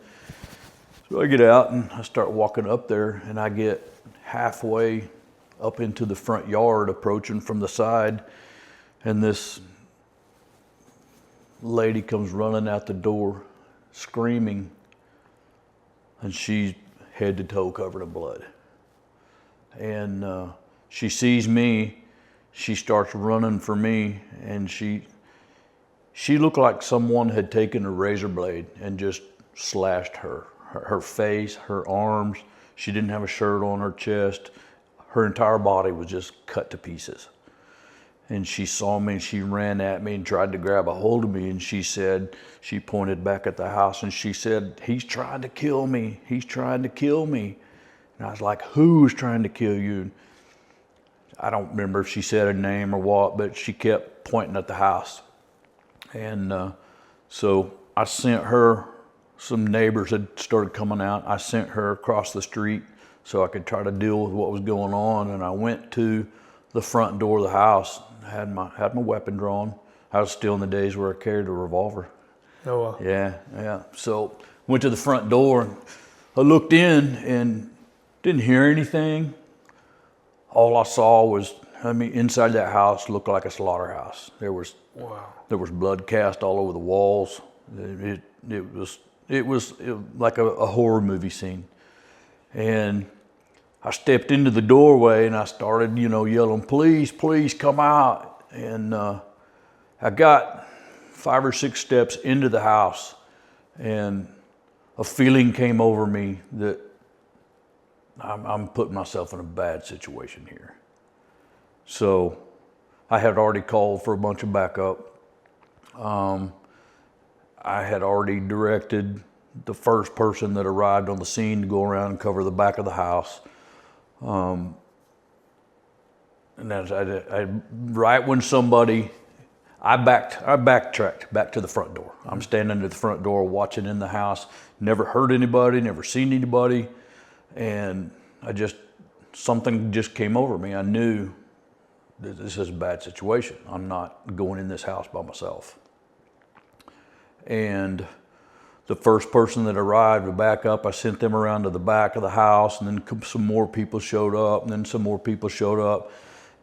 So I get out and I start walking up there, and I get halfway up into the front yard, approaching from the side, and this lady comes running out the door screaming, and she's head to toe covered in blood. And she sees me, she starts running for me, and she looked like someone had taken a razor blade and just slashed her face, her arms. She didn't have a shirt on, her chest. Her entire body was just cut to pieces. And she saw me, and she ran at me and tried to grab a hold of me, and she pointed back at the house, and she said, "He's trying to kill me. He's trying to kill me." And I was like, "Who's trying to kill you?" I don't remember if she said a name or what, but she kept pointing at the house. And so I sent her, some neighbors had started coming out. I sent her across the street so I could try to deal with what was going on. And I went to the front door of the house, had my weapon drawn. I was still in the days where I carried a revolver. Oh, wow. Yeah. So went to the front door, and I looked in and didn't hear anything. All I saw was, inside that house looked like a slaughterhouse. There was blood cast all over the walls. It was like a horror movie scene. And I stepped into the doorway, and I started, yelling, "Please, please come out." And I got 5 or 6 steps into the house, and a feeling came over me that I'm putting myself in a bad situation here. So I had already called for a bunch of backup. I had already directed the first person that arrived on the scene to go around and cover the back of the house. And as right when I backtracked back to the front door. I'm standing at the front door watching in the house, never heard anybody, never seen anybody. And something just came over me. I knew that this is a bad situation. I'm not going in this house by myself. And the first person that arrived to back up, I sent them around to the back of the house, and then some more people showed up, and then some more people showed up.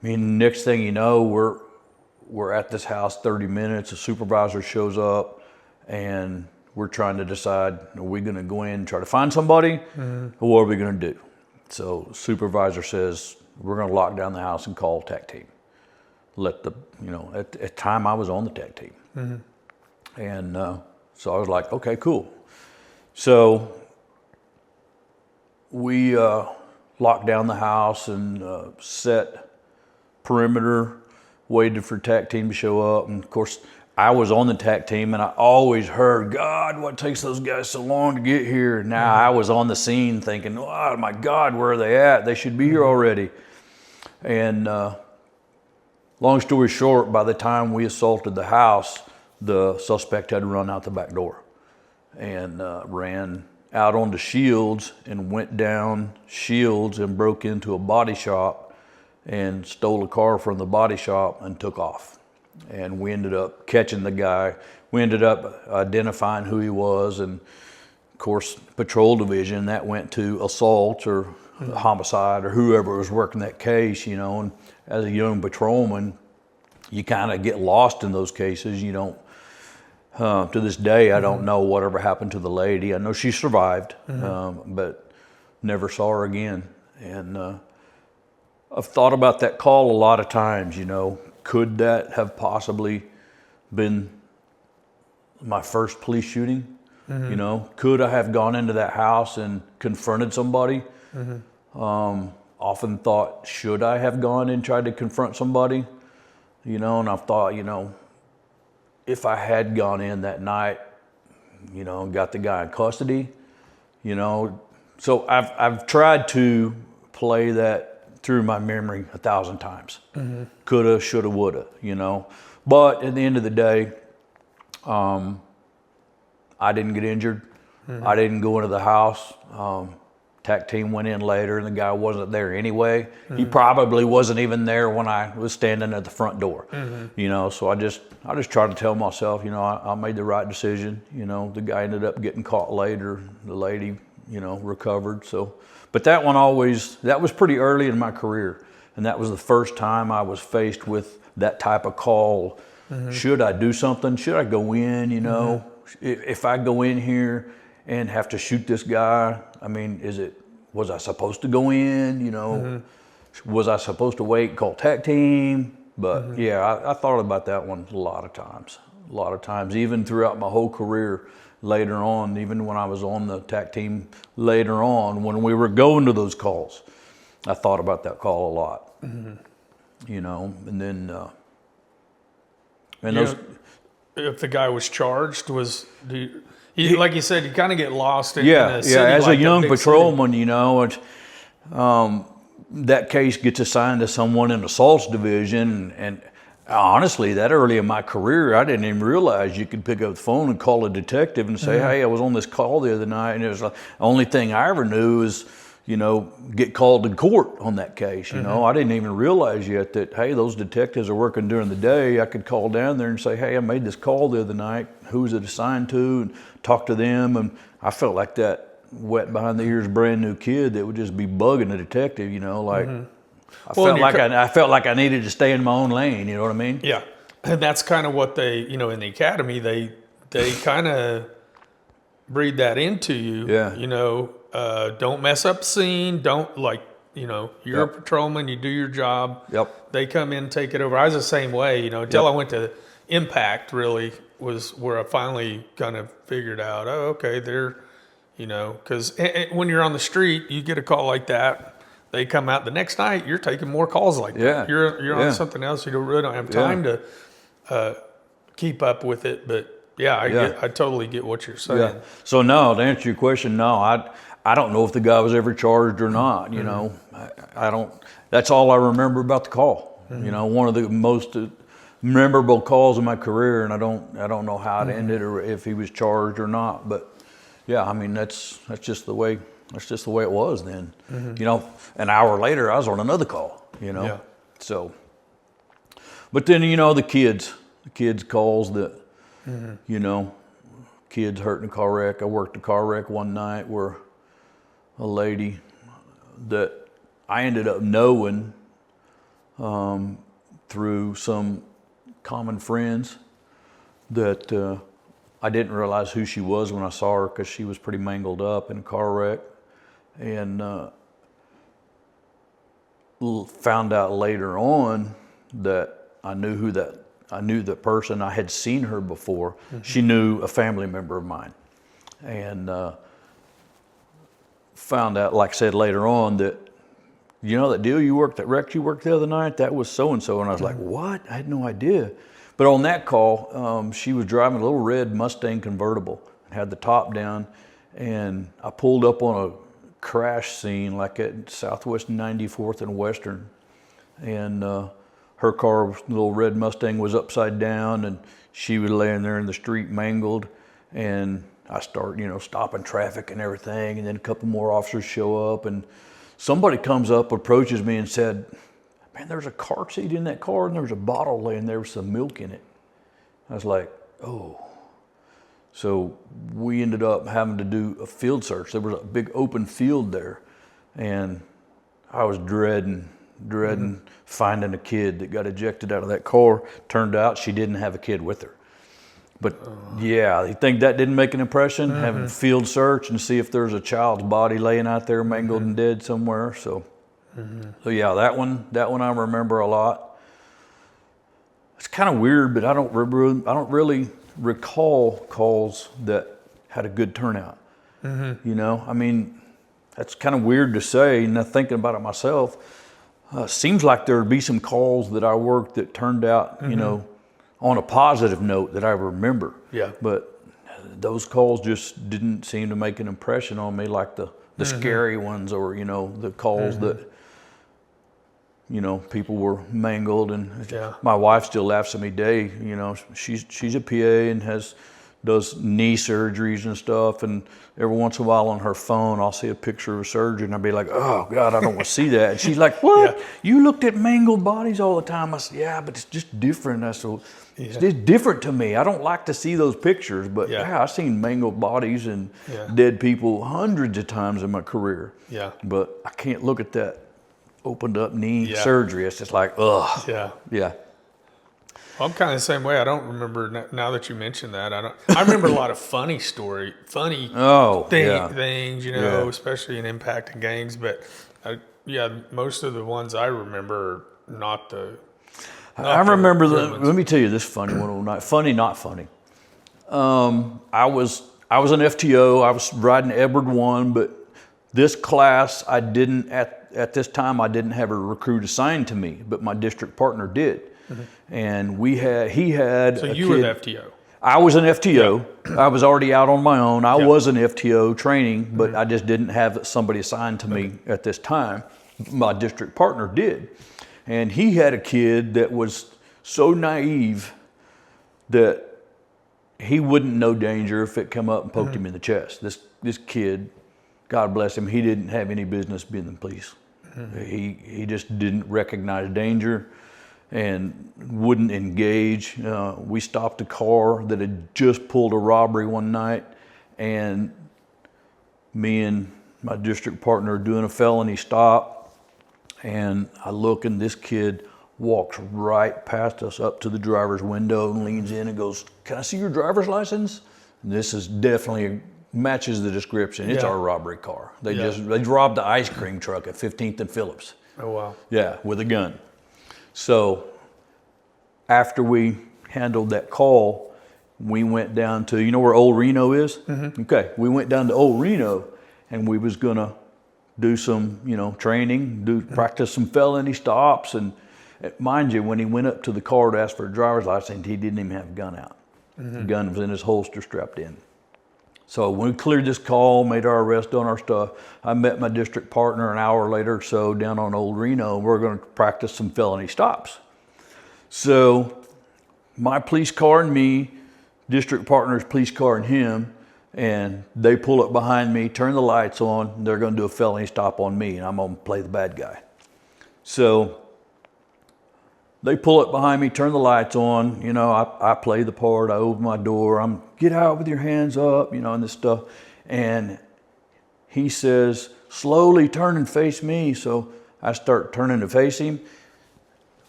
Next thing you know, we're at this house 30 minutes, a supervisor shows up, and we're trying to decide, are we gonna go in and try to find somebody, or what are we gonna do? So the supervisor says, we're gonna lock down the house and call TAC team. At the time I was on the TAC team. And so I was like, okay, cool. So we locked down the house and set perimeter, waited for TAC team to show up. And of course, I was on the TAC team, and I always heard, God, what takes those guys so long to get here? Now I was on the scene thinking, oh my God, where are they at? They should be here already. And long story short, by the time we assaulted the house, the suspect had run out the back door and ran out onto Shields and went down Shields and broke into a body shop and stole a car from the body shop and took off. And we ended up catching the guy. We ended up identifying who he was, and of course, patrol division, that went to assault or homicide or whoever was working that case, and as a young patrolman, you kind of get lost in those cases. You don't, to this day, I don't know whatever happened to the lady. I know she survived, but never saw her again. And I've thought about that call a lot of times, you know. Could that have possibly been my first police shooting? You know, could I have gone into that house and confronted somebody? Often thought, should I have gone and tried to confront somebody? You know, and I've thought, you know, if I had gone in that night, you know, and got the guy in custody, you know. So I've tried to play that through my memory 1,000 times. Coulda, shoulda, woulda, you know. But at the end of the day, I didn't get injured. I didn't go into the house. TAC team went in later and the guy wasn't there anyway. He probably wasn't even there when I was standing at the front door. You know, so I just try to tell myself, you know, I made the right decision. You know, the guy ended up getting caught later. The lady, you know, recovered. So, but that was pretty early in my career. And that was the first time I was faced with that type of call. Should I do something? Should I go in, you know? If I go in here and have to shoot this guy, I mean, was I supposed to go in, you know? Was I supposed to wait and call TAC team? But yeah, I thought about that one a lot of times, even throughout my whole career later on, even when I was on the TAC team later on, when we were going to those calls, I thought about that call a lot, you know, and then, if the guy was charged, like you said, you kind of get lost in a city as like a young big patrolman, you know, that case gets assigned to someone in assaults division, and honestly, that early in my career, I didn't even realize you could pick up the phone and call a detective and say, hey, I was on this call the other night, and it was like, the only thing I ever knew is, you know, get called to court on that case. You know, I didn't even realize yet that, hey, those detectives are working during the day. I could call down there and say, hey, I made this call the other night. Who was it assigned to? And talk to them. And I felt like that wet behind the ears brand new kid that would just be bugging the detective, you know, like I felt like I needed to stay in my own lane. You know what I mean? Yeah. And that's kind of what they, you know, in the academy, they kind of breed that into you. Yeah. You know, don't mess up the scene. Don't, like, you know, you're a patrolman, you do your job. Yep. They come in, take it over. I was the same way, you know, until I went to Impact, really was where I finally kind of figured out, oh, okay, they're, you know, because when you're on the street, you get a call like that. They come out the next night, you're taking more calls like that. You're on something else. You really don't have time to keep up with it. But I totally get what you're saying. Yeah. So no, to answer your question, no, I don't know if the guy was ever charged or not. You know, I don't. That's all I remember about the call. You know, one of the most memorable calls in my career, and I don't know how it ended or if he was charged or not. But yeah, I mean that's just the way it was then. You know, an hour later I was on another call. You know, so. But then you know the kids calls that. You know, kids hurt in a car wreck. I worked a car wreck one night where a lady that I ended up knowing through some common friends that I didn't realize who she was when I saw her because she was pretty mangled up in a car wreck, and found out later on that I knew the person. I had seen her before. She knew a family member of mine, and found out, like I said later on, that, you know, that deal that wreck you worked the other night, that was so-and-so. And I was like, what? I had no idea. But on that call, she was driving a little red Mustang convertible, had the top down, and I pulled up on a crash scene like at Southwest 94th and Western, and her car, the little red Mustang, was upside down, and she was laying there in the street mangled. And I start, you know, stopping traffic and everything, and then a couple more officers show up, and somebody comes up, approaches me and said, man, there's a car seat in that car, and there's a bottle laying there with some milk in it. I was like, oh. So we ended up having to do a field search. There was a big open field there, and I was dreading finding a kid that got ejected out of that car. Turned out she didn't have a kid with her. But yeah, you think that didn't make an impression? Having a field search and see if there's a child's body laying out there mangled and dead somewhere. So, so yeah, that one I remember a lot. It's kind of weird, but I don't really recall calls that had a good turnout. You know, I mean, that's kind of weird to say. And thinking about it myself, seems like there would be some calls that I worked that turned out, you know, on a positive note that I remember. Yeah. But those calls just didn't seem to make an impression on me like the scary ones, or, you know, the calls that, you know, people were mangled. And my wife still laughs at me today. You know, she's a PA and does knee surgeries and stuff, and every once in a while on her phone I'll see a picture of a surgery and I'll be like, oh God, I don't want to see that. And she's like, what? You looked at mangled bodies all the time? I said, yeah, but it's just different. I said, it's just different to me. I don't like to see those pictures, but I've seen mangled bodies and dead people hundreds of times in my career. But I can't look at that opened up knee surgery. It's just like, ugh. Well, I'm kind of the same way. I don't remember, now that you mentioned that, I remember a lot of funny things, you know, especially in impact and gangs. But most of the ones I remember are not the. I remember let me tell you this funny one. Not funny. I was an FTO. I was riding Edward 1, but this class I didn't at this time I didn't have a recruit assigned to me, but my district partner did. And he had So you were the FTO? I was an FTO. I was already out on my own. I was an FTO training, but I just didn't have somebody assigned to me at this time. My district partner did. And he had a kid that was so naive that he wouldn't know danger if it come up and poked him in the chest. This kid, God bless him, he didn't have any business being in the police. He just didn't recognize danger and wouldn't engage. We stopped a car that had just pulled a robbery one night, and me and my district partner are doing a felony stop, and I look and this kid walks right past us up to the driver's window and leans in and goes, "Can I see your driver's license?" And this is definitely matches the description. It's our robbery car. They robbed the ice cream truck at 15th and Phillips. Oh, wow. Yeah, with a gun. So after we handled that call, we went down to, you know where Old Reno is? Okay, we went down to Old Reno, and we was gonna do some, you know, training, practice some felony stops. And mind you, when he went up to the car to ask for a driver's license, he didn't even have a gun out. The gun was in his holster strapped in. So when we cleared this call, made our arrest, done our stuff, I met my district partner an hour later or so down on Old Reno. We're going to practice some felony stops. So my police car and me, district partner's police car and him, and they pull up behind me, turn the lights on, they're going to do a felony stop on me, and I'm going to play the bad guy. So they pull up behind me, turn the lights on, you know, I play the part, I open my door, I'm, "Get out with your hands up," you know, and this stuff. And he says, "Slowly turn and face me." So I start turning to face him.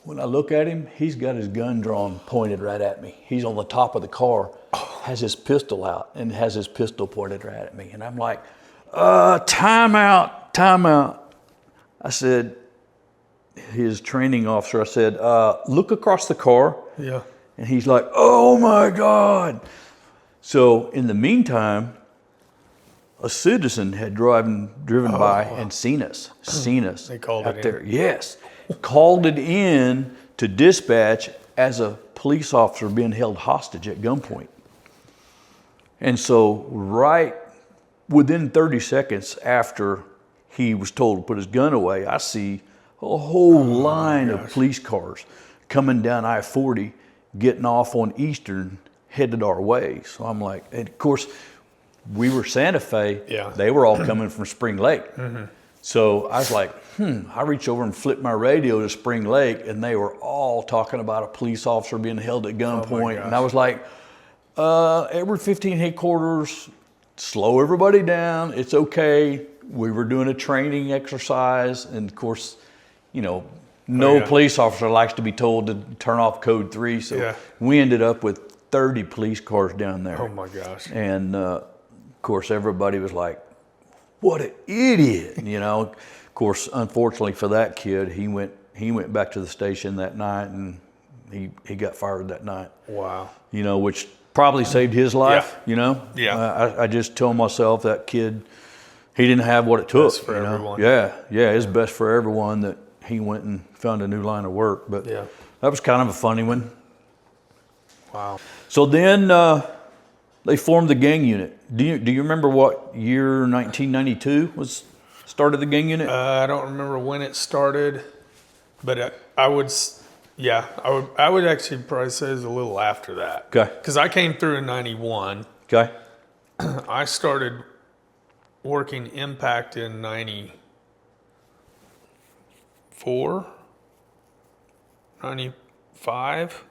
When I look at him, he's got his gun drawn, pointed right at me. He's on the top of the car, has his pistol out, and has his pistol pointed right at me. And I'm like, time out. I said, his training officer, I said, "Look across the car." Yeah. And he's like, "Oh my God." So in the meantime, a citizen had driven by and seen us. They called out it there. Yes. Called it in to dispatch as a police officer being held hostage at gunpoint. And so right within 30 seconds after he was told to put his gun away, I see a whole line of police cars coming down I-40, getting off on Eastern, headed our way. So I'm like, and of course, we were Santa Fe. Yeah. They were all coming from Spring Lake. So I was like, I reached over and flipped my radio to Spring Lake, and they were all talking about a police officer being held at gunpoint. And I was like, Edward 15 headquarters, slow everybody down. It's okay. We were doing a training exercise. And of course, you know, no police officer likes to be told to turn off code 3. So we ended up with 30 police cars down there. Oh my gosh. And of course, everybody was like, what an idiot, you know. Of course, unfortunately for that kid, he went back to the station that night, and he got fired that night. Wow. You know, which probably saved his life, Yeah. you know. Yeah. I just tell myself that kid, he didn't have what it took. Best for you know? everyone. Yeah, it's best for everyone that he went and found a new line of work. But Yeah. that was kind of a funny one. Wow. So then they formed the gang unit. Do you remember what year 1992 was started the gang unit? I don't remember when it started, but I would actually probably say it was a little after that. Okay. Because I came through in 91. Okay. I started working Impact in 94, 95.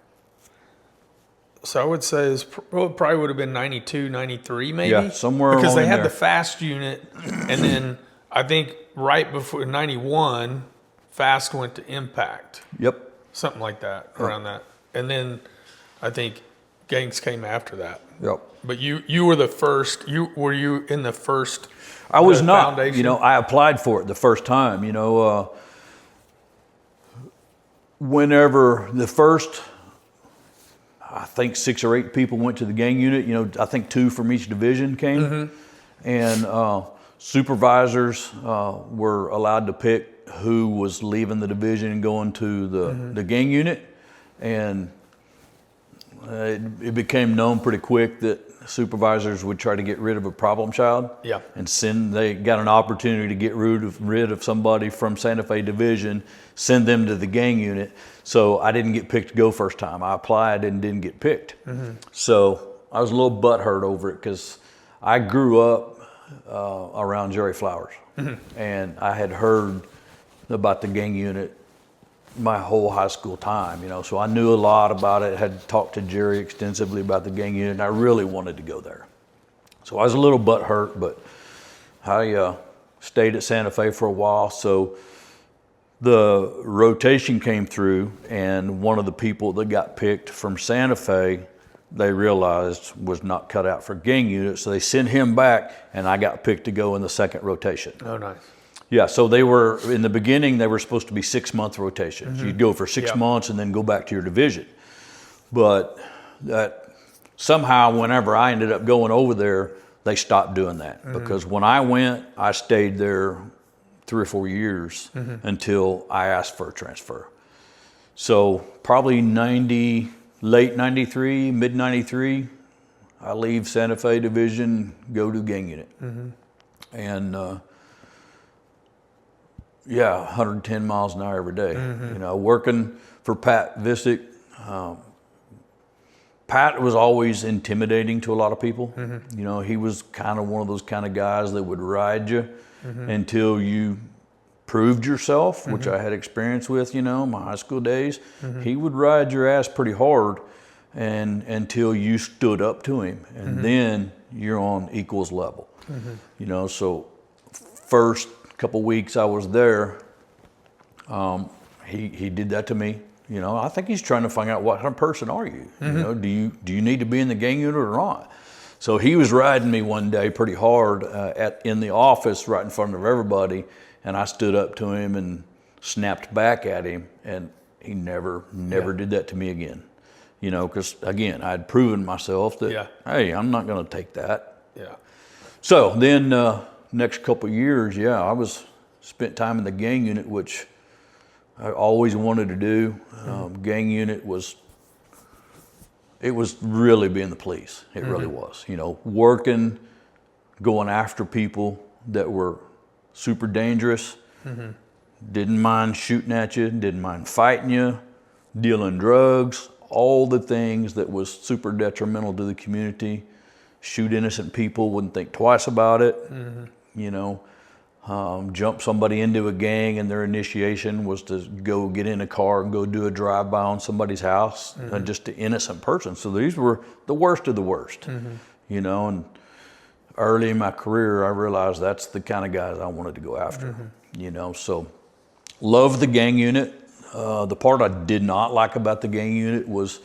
So I would say it probably would have been 92, 93 maybe. Yeah, somewhere because along they in had there. the fast unit, and then I think right before 91, fast went to Impact, Yep. something like that, around that. And then I think gangs came after that. Yep. But you were the first. Were you in the first? I was not. Foundation? You know, I applied for it the first time. You know, whenever the first, I think 6 or 8 people went to the gang unit. You know, I think 2 from each division came, and supervisors were allowed to pick who was leaving the division and going to the gang unit, and it became known pretty quick that supervisors would try to get rid of a problem child. Yeah. And they got an opportunity to get rid of somebody from Santa Fe division, send them to the gang unit. So I didn't get picked to go first time. I applied and didn't get picked. So I was a little butthurt over it because I grew up around Jerry Flowers, and I had heard about the gang unit my whole high school time, you know, so I knew a lot about it, had talked to Jerry extensively about the gang unit, and I really wanted to go there. So I was a little butthurt, but I stayed at Santa Fe for a while. So the rotation came through, and one of the people that got picked from Santa Fe, they realized was not cut out for gang unit, so they sent him back, and I got picked to go in the second rotation. Oh, nice. Yeah, so they were, in the beginning, they were supposed to be 6-month rotations. You'd go for 6 months and then go back to your division. But that somehow, whenever I ended up going over there, they stopped doing that. Because when I went, I stayed there 3 or 4 years until I asked for a transfer. So probably late 93, mid 93, I leave Santa Fe division, go to gang unit. And 110 miles an hour every day. You know, working for Pat Visick. Pat was always intimidating to a lot of people. You know, he was kind of one of those kind of guys that would ride you until you proved yourself, which I had experience with, you know, my high school days. He would ride your ass pretty hard and until you stood up to him, and then you're on equals level. You know, so first couple weeks I was there, he did that to me. You know, I think he's trying to find out what kind of person are you. You know, do you need to be in the gang unit or not? So he was riding me one day pretty hard in the office right in front of everybody, and I stood up to him and snapped back at him, and he never did that to me again. You know, because again, I had proven myself that hey, I'm not going to take that. Yeah. So then. Next couple of years, spent time in the gang unit, which I always wanted to do. Gang unit was really being the police. It really was. You know, working, going after people that were super dangerous. Didn't mind shooting at you, didn't mind fighting you, dealing drugs, all the things that was super detrimental to the community. Shoot innocent people, wouldn't think twice about it. You know, jump somebody into a gang and their initiation was to go get in a car and go do a drive-by on somebody's house, just an innocent person. So these were the worst of the worst, you know, and early in my career, I realized that's the kind of guys I wanted to go after, you know, so loved the gang unit. The part I did not like about the gang unit was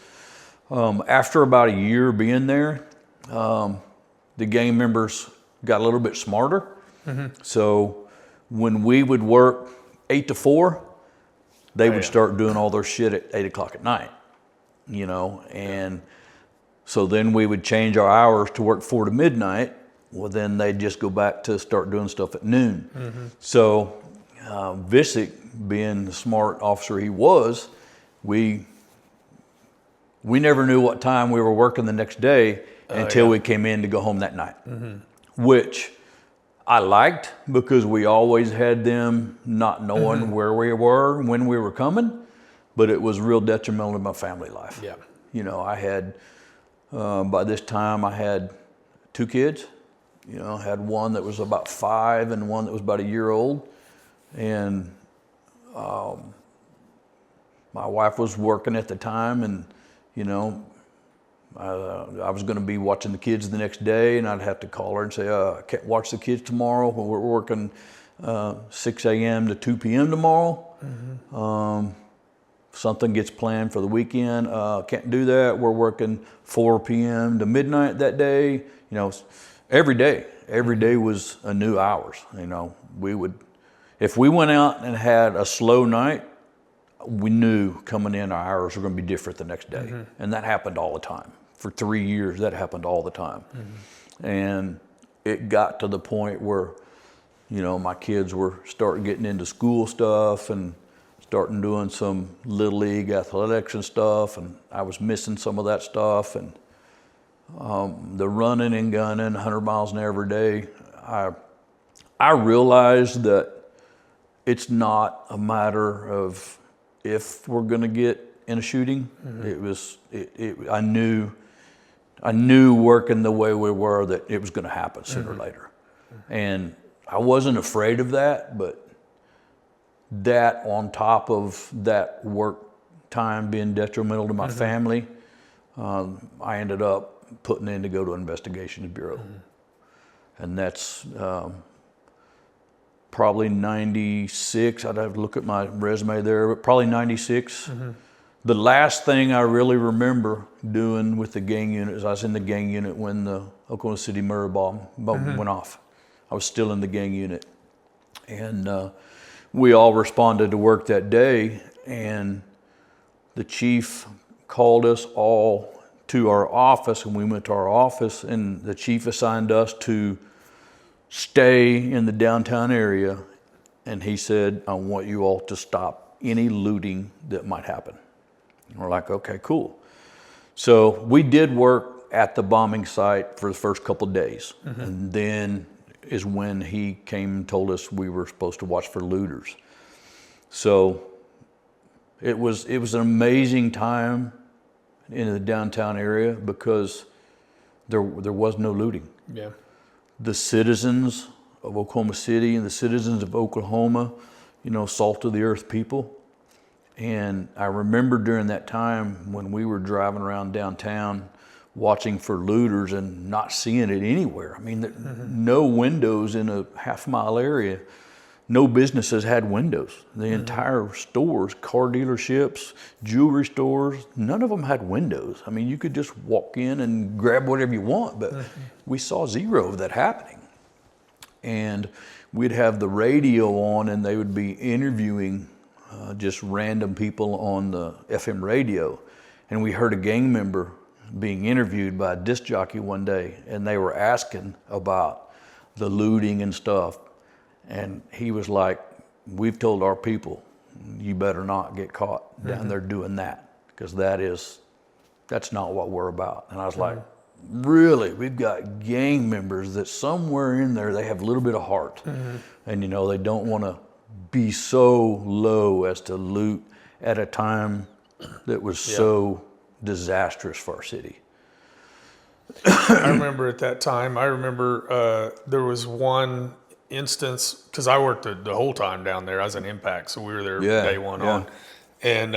After about a year being there, the gang members got a little bit smarter. So when we would work 8 to 4, they would start doing all their shit at 8 o'clock at night, you know, and so then we would change our hours to work 4 to midnight. Well, then they'd just go back to start doing stuff at noon. So Visick, being the smart officer he was, we never knew what time we were working the next day until we came in to go home that night, which I liked, because we always had them not knowing where we were, when we were coming, but it was real detrimental to my family life. Yeah. You know, I had, by this time I had 2 kids. You know, I had one that was about 5 and one that was about a year old. And my wife was working at the time, and, you know, I was going to be watching the kids the next day, and I'd have to call her and say, I can't watch the kids tomorrow. We're working 6 a.m. to 2 p.m. tomorrow. Something gets planned for the weekend. Can't do that. We're working 4 p.m. to midnight that day. You know, every day was a new hours. You know, if we went out and had a slow night, we knew coming in our hours were going to be different the next day. And that happened all the time. For 3 years, that happened all the time. And it got to the point where, you know, my kids were starting getting into school stuff and starting doing some little league athletics and stuff, and I was missing some of that stuff. And the running and gunning 100 miles an hour every day, I realized that it's not a matter of if we're going to get in a shooting. I knew working the way we were that it was going to happen sooner or later. And I wasn't afraid of that, but that on top of that work time being detrimental to my family, I ended up putting in to go to Investigations Bureau. And that's probably 96. I'd have to look at my resume there, but probably 96. The last thing I really remember doing with the gang unit is I was in the gang unit when the Oklahoma City Murrah bomb went off. I was still in the gang unit. And we all responded to work that day, and the chief called us all to our office, and we went to our office, and the chief assigned us to stay in the downtown area, and he said, I want you all to stop any looting that might happen. And we're like, okay, cool. So we did work at the bombing site for the first couple of days, and then is when he came and told us we were supposed to watch for looters. So it was an amazing time in the downtown area because there was no looting. Yeah. The citizens of Oklahoma City and the citizens of Oklahoma, you know, salt of the earth people. And I remember during that time when we were driving around downtown watching for looters and not seeing it anywhere. I mean, no windows in a half-mile area. No businesses had windows. The entire stores, car dealerships, jewelry stores, none of them had windows. I mean, you could just walk in and grab whatever you want, but we saw zero of that happening. And we'd have the radio on, and they would be interviewing just random people on the FM radio. And we heard a gang member being interviewed by a disc jockey one day, and they were asking about the looting and stuff. And he was like, we've told our people, you better not get caught down there doing that, because that's not what we're about. And I was like, really? We've got gang members that somewhere in there, they have a little bit of heart. And, you know, they don't want to be so low as to loot at a time that was so disastrous for our city. I remember at that time, there was one instance, because I worked the whole time down there. I was an impact, so we were there day one on. And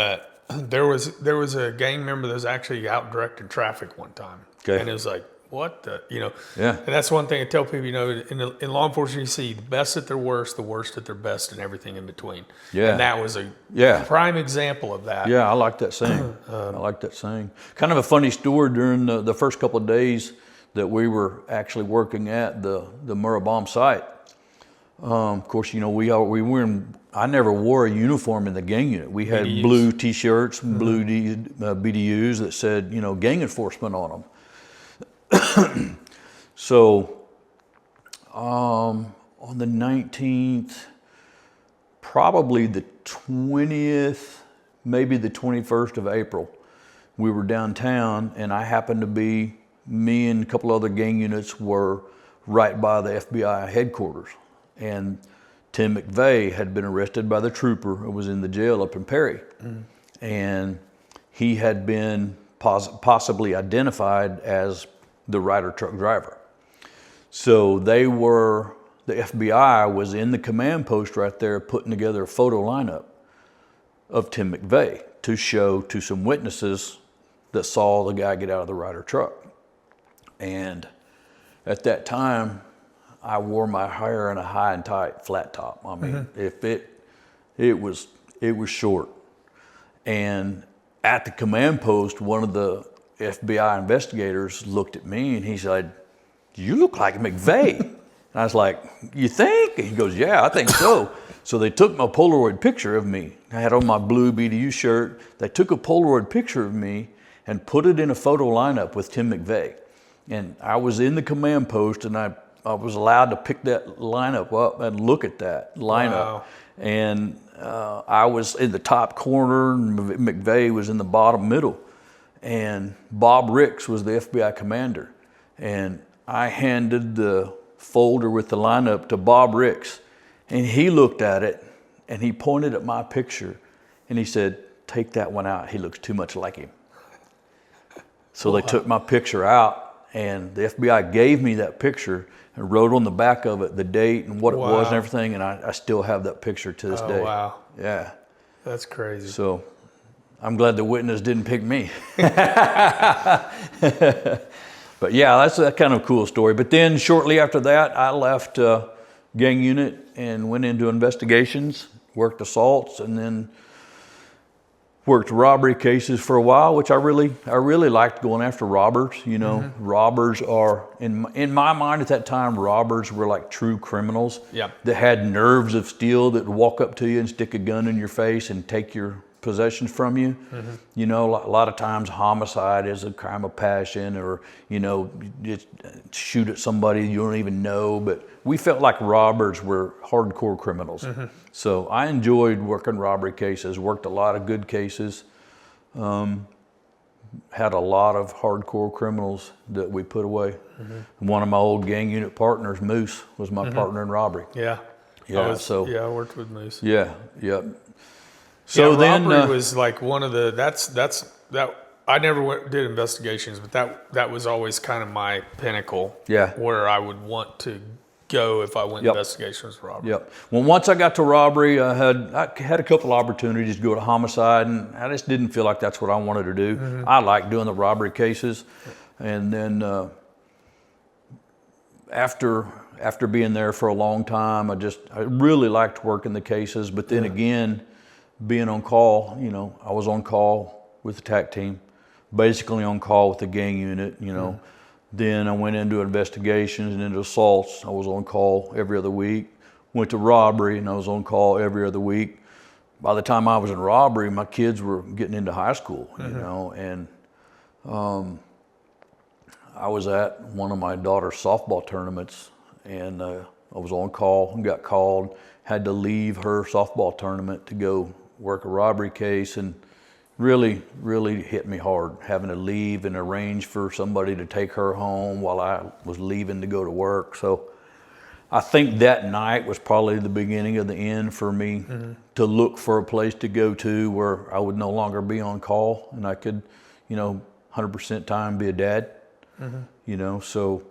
there was a gang member that was actually out directing traffic one time. Okay. And it was like, what the, you know? Yeah. And that's one thing I tell people, you know, in law enforcement, you see the best at their worst, the worst at their best, and everything in between. Yeah. And that was a Yeah. prime example of that. Yeah, I like that saying. I like that saying. Kind of a funny story during the first couple of days that we were actually working at the Murrah bomb site. Of course, you know, we were in, I never wore a uniform in the gang unit. We had BDUs. blue T-shirts, blue BDUs that said, you know, gang enforcement on them. So on the 19th, probably the 20th, maybe the 21st of April, we were downtown, and I happened to be, me and a couple other gang units were right by the FBI headquarters. And Tim McVeigh had been arrested by the trooper who was in the jail up in Perry. And he had been possibly identified as the Ryder truck driver. So the FBI was in the command post right there putting together a photo lineup of Tim McVeigh to show to some witnesses that saw the guy get out of the Ryder truck. And at that time, I wore my hair in a high and tight flat top. I mean, if it was short. And at the command post, one of the FBI investigators looked at me and he said, "You look like McVeigh." And I was like, "You think?" And he goes, "Yeah, I think so." So they took my Polaroid picture of me. I had on my blue BDU shirt. They took a Polaroid picture of me and put it in a photo lineup with Tim McVeigh. And I was in the command post, and I was allowed to pick that lineup up and look at that lineup. Wow. And I was in the top corner, and McVeigh was in the bottom middle. And Bob Ricks was the FBI commander. And I handed the folder with the lineup to Bob Ricks. And he looked at it, and he pointed at my picture, and he said, "Take that one out. He looks too much like him." So they took my picture out. And the FBI gave me that picture and wrote on the back of it the date and what it was and everything. And I still have that picture to this day. Oh, wow. Yeah. That's crazy. So I'm glad the witness didn't pick me. But yeah, that's a kind of cool story. But then shortly after that, I left gang unit and went into investigations, worked assaults, and then worked robbery cases for a while, which I really liked going after robbers. You know, robbers are, in my mind at that time, robbers were like true criminals. Yeah. That had nerves of steel that would walk up to you and stick a gun in your face and take your possessions from you. You know, a lot of times homicide is a crime of passion, or, you know, just shoot at somebody you don't even know. But we felt like robbers were hardcore criminals. So I enjoyed working robbery cases, worked a lot of good cases, had a lot of hardcore criminals that we put away. One of my old gang unit partners, Moose, was my partner in robbery. Yeah. Yeah, I worked with Moose. Yeah, yep. So then robbery was like one of the, that I never did investigations, but that was always kind of my pinnacle. Yeah. Where I would want to go if I went investigations robbery. Yep. Well, once I got to robbery, I had a couple opportunities to go to homicide, and I just didn't feel like that's what I wanted to do. I liked doing the robbery cases, and then after being there for a long time, I really liked working the cases. But then again, being on call, you know, I was on call with the TAC team, basically on call with the gang unit, you know. Then I went into investigations and into assaults. I was on call every other week. Went to robbery, and I was on call every other week. By the time I was in robbery, my kids were getting into high school, you know, and I was at one of my daughter's softball tournaments, and I was on call and got called, had to leave her softball tournament to go work a robbery case, and really hit me hard, having to leave and arrange for somebody to take her home while I was leaving to go to work. So I think that night was probably the beginning of the end for me to look for a place to go to where I would no longer be on call, and I could, you know, 100% time be a dad, you know. So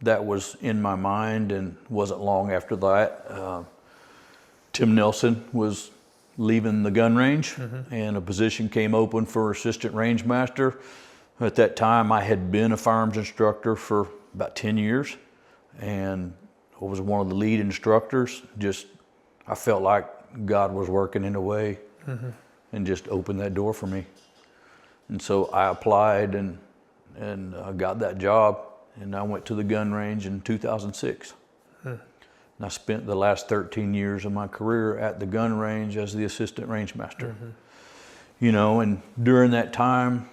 that was in my mind, and wasn't long after that. Tim Nelson was leaving the gun range, and a position came open for assistant range master. At that time, I had been a firearms instructor for about 10 years, and I was one of the lead instructors. I felt like God was working in a way and just opened that door for me. And so I applied and got that job, and I went to the gun range in 2006. And I spent the last 13 years of my career at the gun range as the assistant range master. You know, and during that time,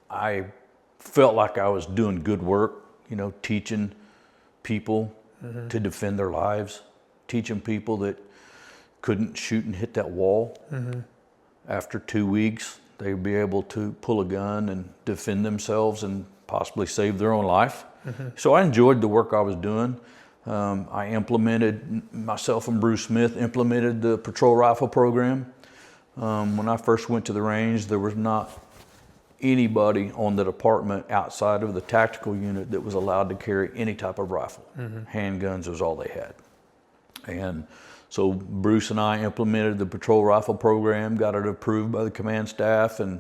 I felt like I was doing good work, you know, teaching people to defend their lives, teaching people that couldn't shoot and hit that wall. After 2 weeks, they'd be able to pull a gun and defend themselves and possibly save their own life. So I enjoyed the work I was doing. I implemented, myself and Bruce Smith implemented the patrol rifle program. When I first went to the range, there was not anybody on the department outside of the tactical unit that was allowed to carry any type of rifle. Handguns was all they had. And so Bruce and I implemented the patrol rifle program, got it approved by the command staff, and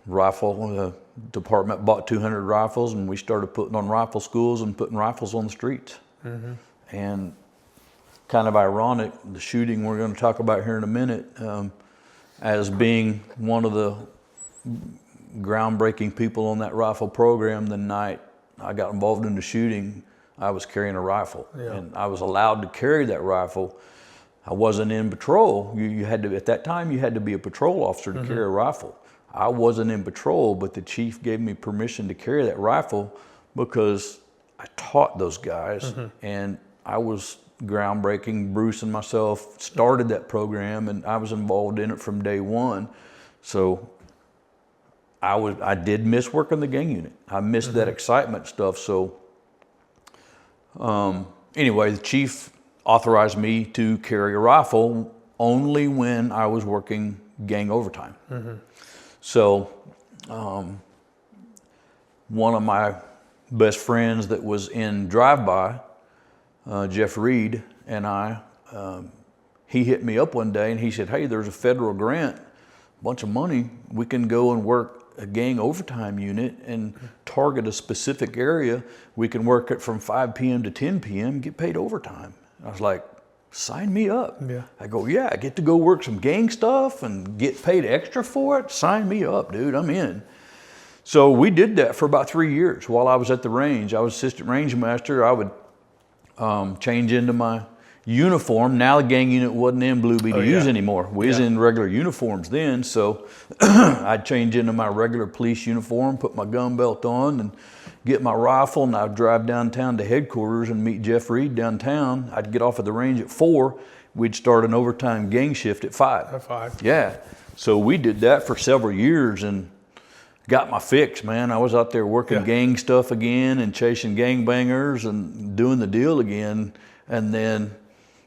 the department bought 200 rifles, and we started putting on rifle schools and putting rifles on the streets. And kind of ironic, the shooting we're going to talk about here in a minute, as being one of the groundbreaking people on that rifle program, the night I got involved in the shooting, I was carrying a rifle, and I was allowed to carry that rifle. I wasn't in patrol. You had to, at that time, you had to be a patrol officer to carry a rifle. I wasn't in patrol, but the chief gave me permission to carry that rifle because I taught those guys, and I was groundbreaking. Bruce and myself started that program, and I was involved in it from day one. So I did miss working the gang unit. I missed that excitement stuff. So anyway, the chief authorized me to carry a rifle only when I was working gang overtime. So one of my best friends that was in drive-by, Jeff Reed, and he hit me up one day and he said, "Hey, there's a federal grant, a bunch of money. We can go and work a gang overtime unit and target a specific area. We can work it from 5 p.m. to 10 p.m., get paid overtime." I was like, "Sign me up." I go, "Yeah, I get to go work some gang stuff and get paid extra for it. Sign me up, dude, I'm in." So we did that for about 3 years while I was at the range. I was assistant range master. I would change into my uniform. Now the gang unit wasn't in Blue BDUs anymore. We was in regular uniforms then, so I'd change into my regular police uniform, put my gun belt on, and get my rifle, and I'd drive downtown to headquarters and meet Jeff Reed downtown. I'd get off at the range at 4. We'd start an overtime gang shift at 5. At 5. Yeah. So we did that for several years and got my fix, man. I was out there working gang stuff again and chasing gangbangers and doing the deal again, and then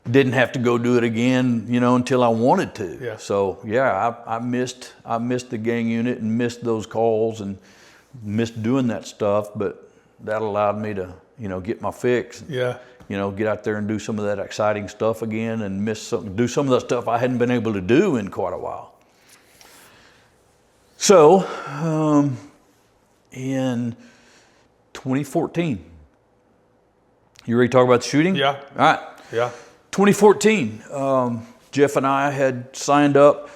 didn't have to go do it again, you know, until I wanted to. So yeah, I missed the gang unit and missed those calls and missed doing that stuff, but that allowed me to, you know, get my fix. You know, get out there and do some of that exciting stuff again and do some of the stuff I hadn't been able to do in quite a while. So, in 2014, you ready to talk about the shooting? Yeah. All right. 2014, Jeff and I had signed up.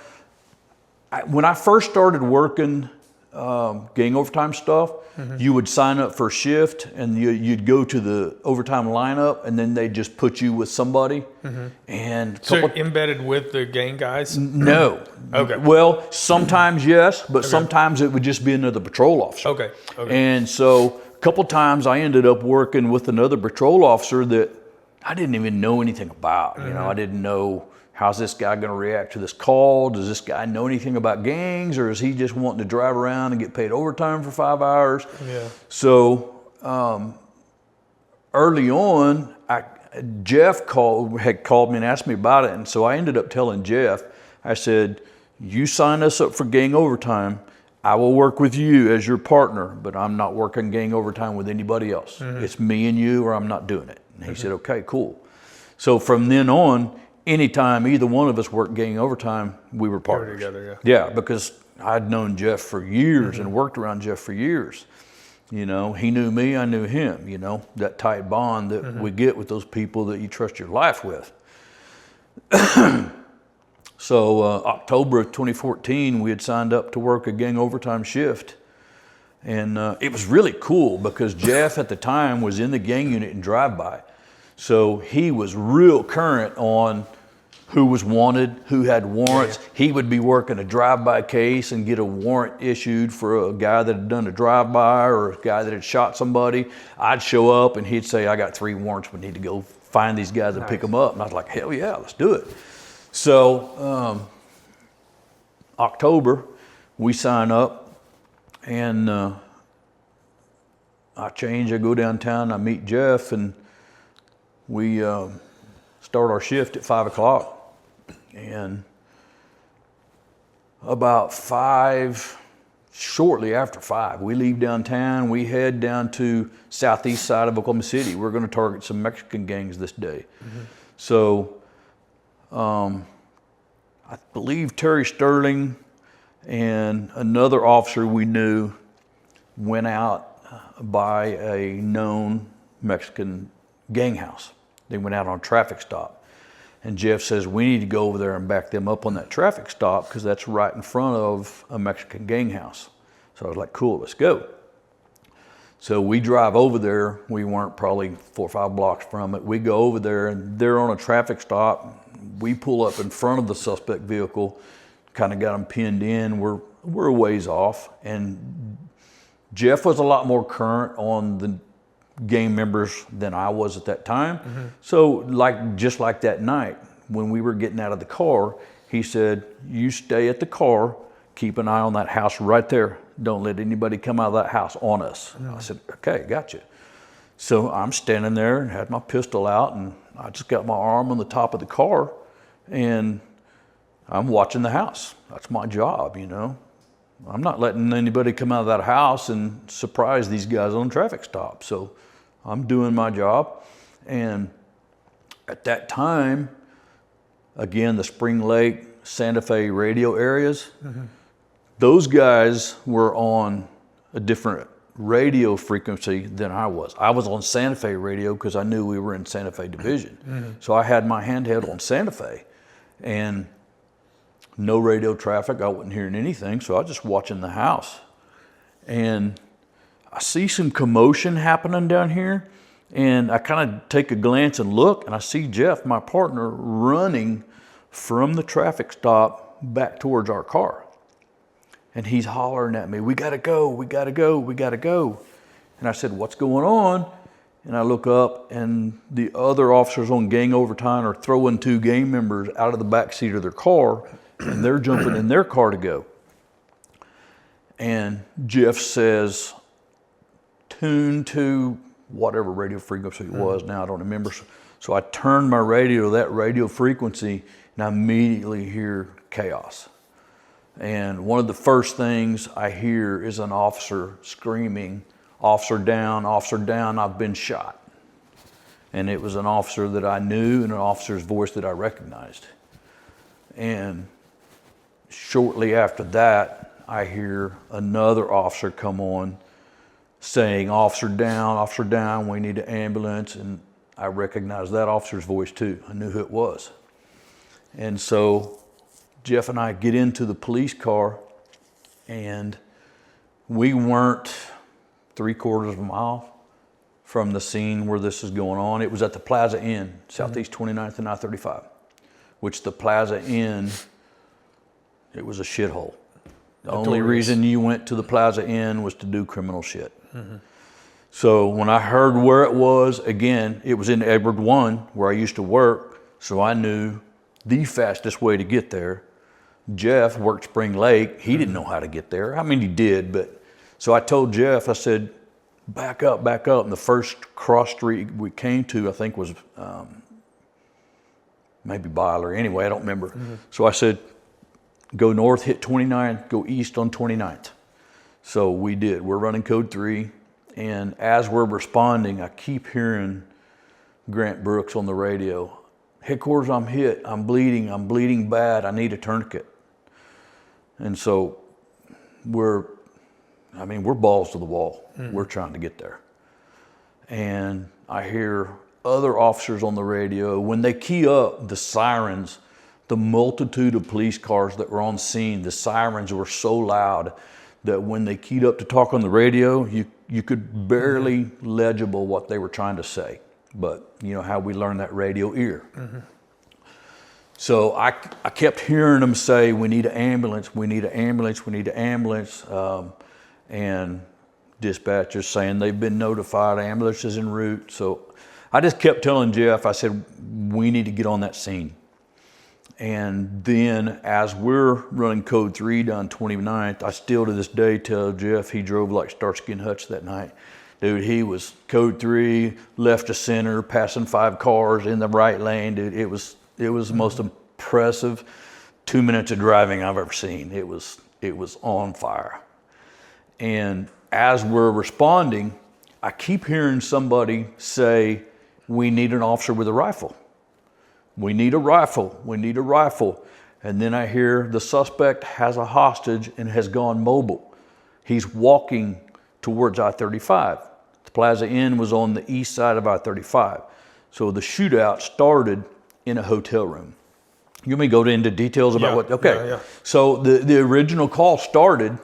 When I first started working gang overtime stuff, you would sign up for a shift and you'd go to the overtime lineup, and then they'd just put you with somebody. And so you're embedded with the gang guys? No. Okay. Well, sometimes yes, but sometimes it would just be another patrol officer. Okay. And so a couple times I ended up working with another patrol officer that I didn't even know anything about. You know, I didn't know, how's this guy going to react to this call? Does this guy know anything about gangs, or is he just wanting to drive around and get paid overtime for 5 hours? So early on, Jeff had called me and asked me about it, and so I ended up telling Jeff, I said, "You sign us up for gang overtime, I will work with you as your partner, but I'm not working gang overtime with anybody else. It's me and you, or I'm not doing it." And he said, "Okay, cool." So from then on, anytime either one of us worked gang overtime, we were partners. Together, Yeah, because I'd known Jeff for years and worked around Jeff for years. You know, he knew me, I knew him, you know, that tight bond that we get with those people that you trust your life with. So October of 2014, we had signed up to work a gang overtime shift. And it was really cool because Jeff at the time was in the gang unit in drive-by. So he was real current on who was wanted, who had warrants. Yeah. He would be working a drive-by case and get a warrant issued for a guy that had done a drive-by or a guy that had shot somebody. I'd show up and he'd say, I got 3 warrants, we need to go find these guys and pick them up. And I was like, hell yeah, let's do it. So October, we sign up and I change, I go downtown, I meet Jeff, and we start our shift at 5 o'clock. And about 5, shortly after 5, we leave downtown, we head down to southeast side of Oklahoma City. We're gonna target some Mexican gangs this day. So I believe Terry Sterling and another officer we knew went out by a known Mexican gang house. They went out on a traffic stop. And Jeff says, we need to go over there and back them up on that traffic stop because that's right in front of a Mexican gang house. So I was like, cool, let's go. So we drive over there. We weren't probably 4 or 5 blocks from it. We go over there and they're on a traffic stop. We pull up in front of the suspect vehicle, kind of got them pinned in. We're a ways off. And Jeff was a lot more current on the gang members than I was at that time. So just like that night, when we were getting out of the car, he said, you stay at the car, keep an eye on that house right there. Don't let anybody come out of that house on us. I said, okay, gotcha. So I'm standing there and had my pistol out and I just got my arm on the top of the car and I'm watching the house. That's my job, you know. I'm not letting anybody come out of that house and surprise these guys on a traffic stop. So I'm doing my job. And at that time, again, the Spring Lake, Santa Fe radio areas, those guys were on a different radio frequency than I was. I was on Santa Fe radio because I knew we were in Santa Fe division. So I had my handheld on Santa Fe and no radio traffic. I wasn't hearing anything. So I was just watching the house and I see some commotion happening down here. And I kind of take a glance and look and I see Jeff, my partner, running from the traffic stop back towards our car. And he's hollering at me, we gotta go, we gotta go, we gotta go. And I said, what's going on? And I look up and the other officers on gang overtime are throwing 2 gang members out of the back seat of their car and they're jumping in their car to go. And Jeff says, tune to whatever radio frequency it was, now I don't remember. So I turned my radio to that radio frequency and I immediately hear chaos. And one of the first things I hear is an officer screaming, officer down, I've been shot. And it was an officer that I knew and an officer's voice that I recognized. And shortly after that, I hear another officer come on saying, officer down, we need an ambulance. And I recognized that officer's voice too. I knew who it was. And so Jeff and I get into the police car and we weren't 3/4 of a mile from the scene where this is going on. It was at the Plaza Inn, Southeast 29th and I-35, which the Plaza Inn, it was a shithole. The only reason you went to the Plaza Inn was to do criminal shit. So when I heard where it was, again, it was in Edward 1 where I used to work. So I knew the fastest way to get there. Jeff worked Spring Lake. He didn't know how to get there. I mean, he did, but so I told Jeff, I said, back up. And the first cross street we came to, I think was maybe Byler. Anyway, I don't remember. So I said, go north, hit 29, go east on 29th. So we did. We're running code 3. And as we're responding, I keep hearing Grant Brooks on the radio. Headquarters, I'm hit. I'm bleeding bad. I need a tourniquet. And so we're balls to the wall. We're trying to get there. And I hear other officers on the radio, when they key up, the sirens, the multitude of police cars that were on scene, the sirens were so loud that when they keyed up to talk on the radio, you could barely legible what they were trying to say. But you know how we learn that radio ear. So I kept hearing them say, we need an ambulance, we need an ambulance, we need an ambulance. And dispatchers saying they've been notified, ambulance is en route. So I just kept telling Jeff, I said, we need to get on that scene. And then as we're running code 3 down 29th, I still to this day tell Jeff, he drove like Starsky and Hutch that night. Dude, he was code 3, left to center, passing 5 cars in the right lane. Dude, it was the most impressive 2 minutes of driving I've ever seen. It was on fire. And as we're responding, I keep hearing somebody say, we need an officer with a rifle. We need a rifle. We need a rifle. And then I hear the suspect has a hostage and has gone mobile. He's walking towards I-35. The Plaza Inn was on the east side of I-35. So the shootout started in a hotel room. You want me to go into details about what? Okay. Yeah. So the original call started,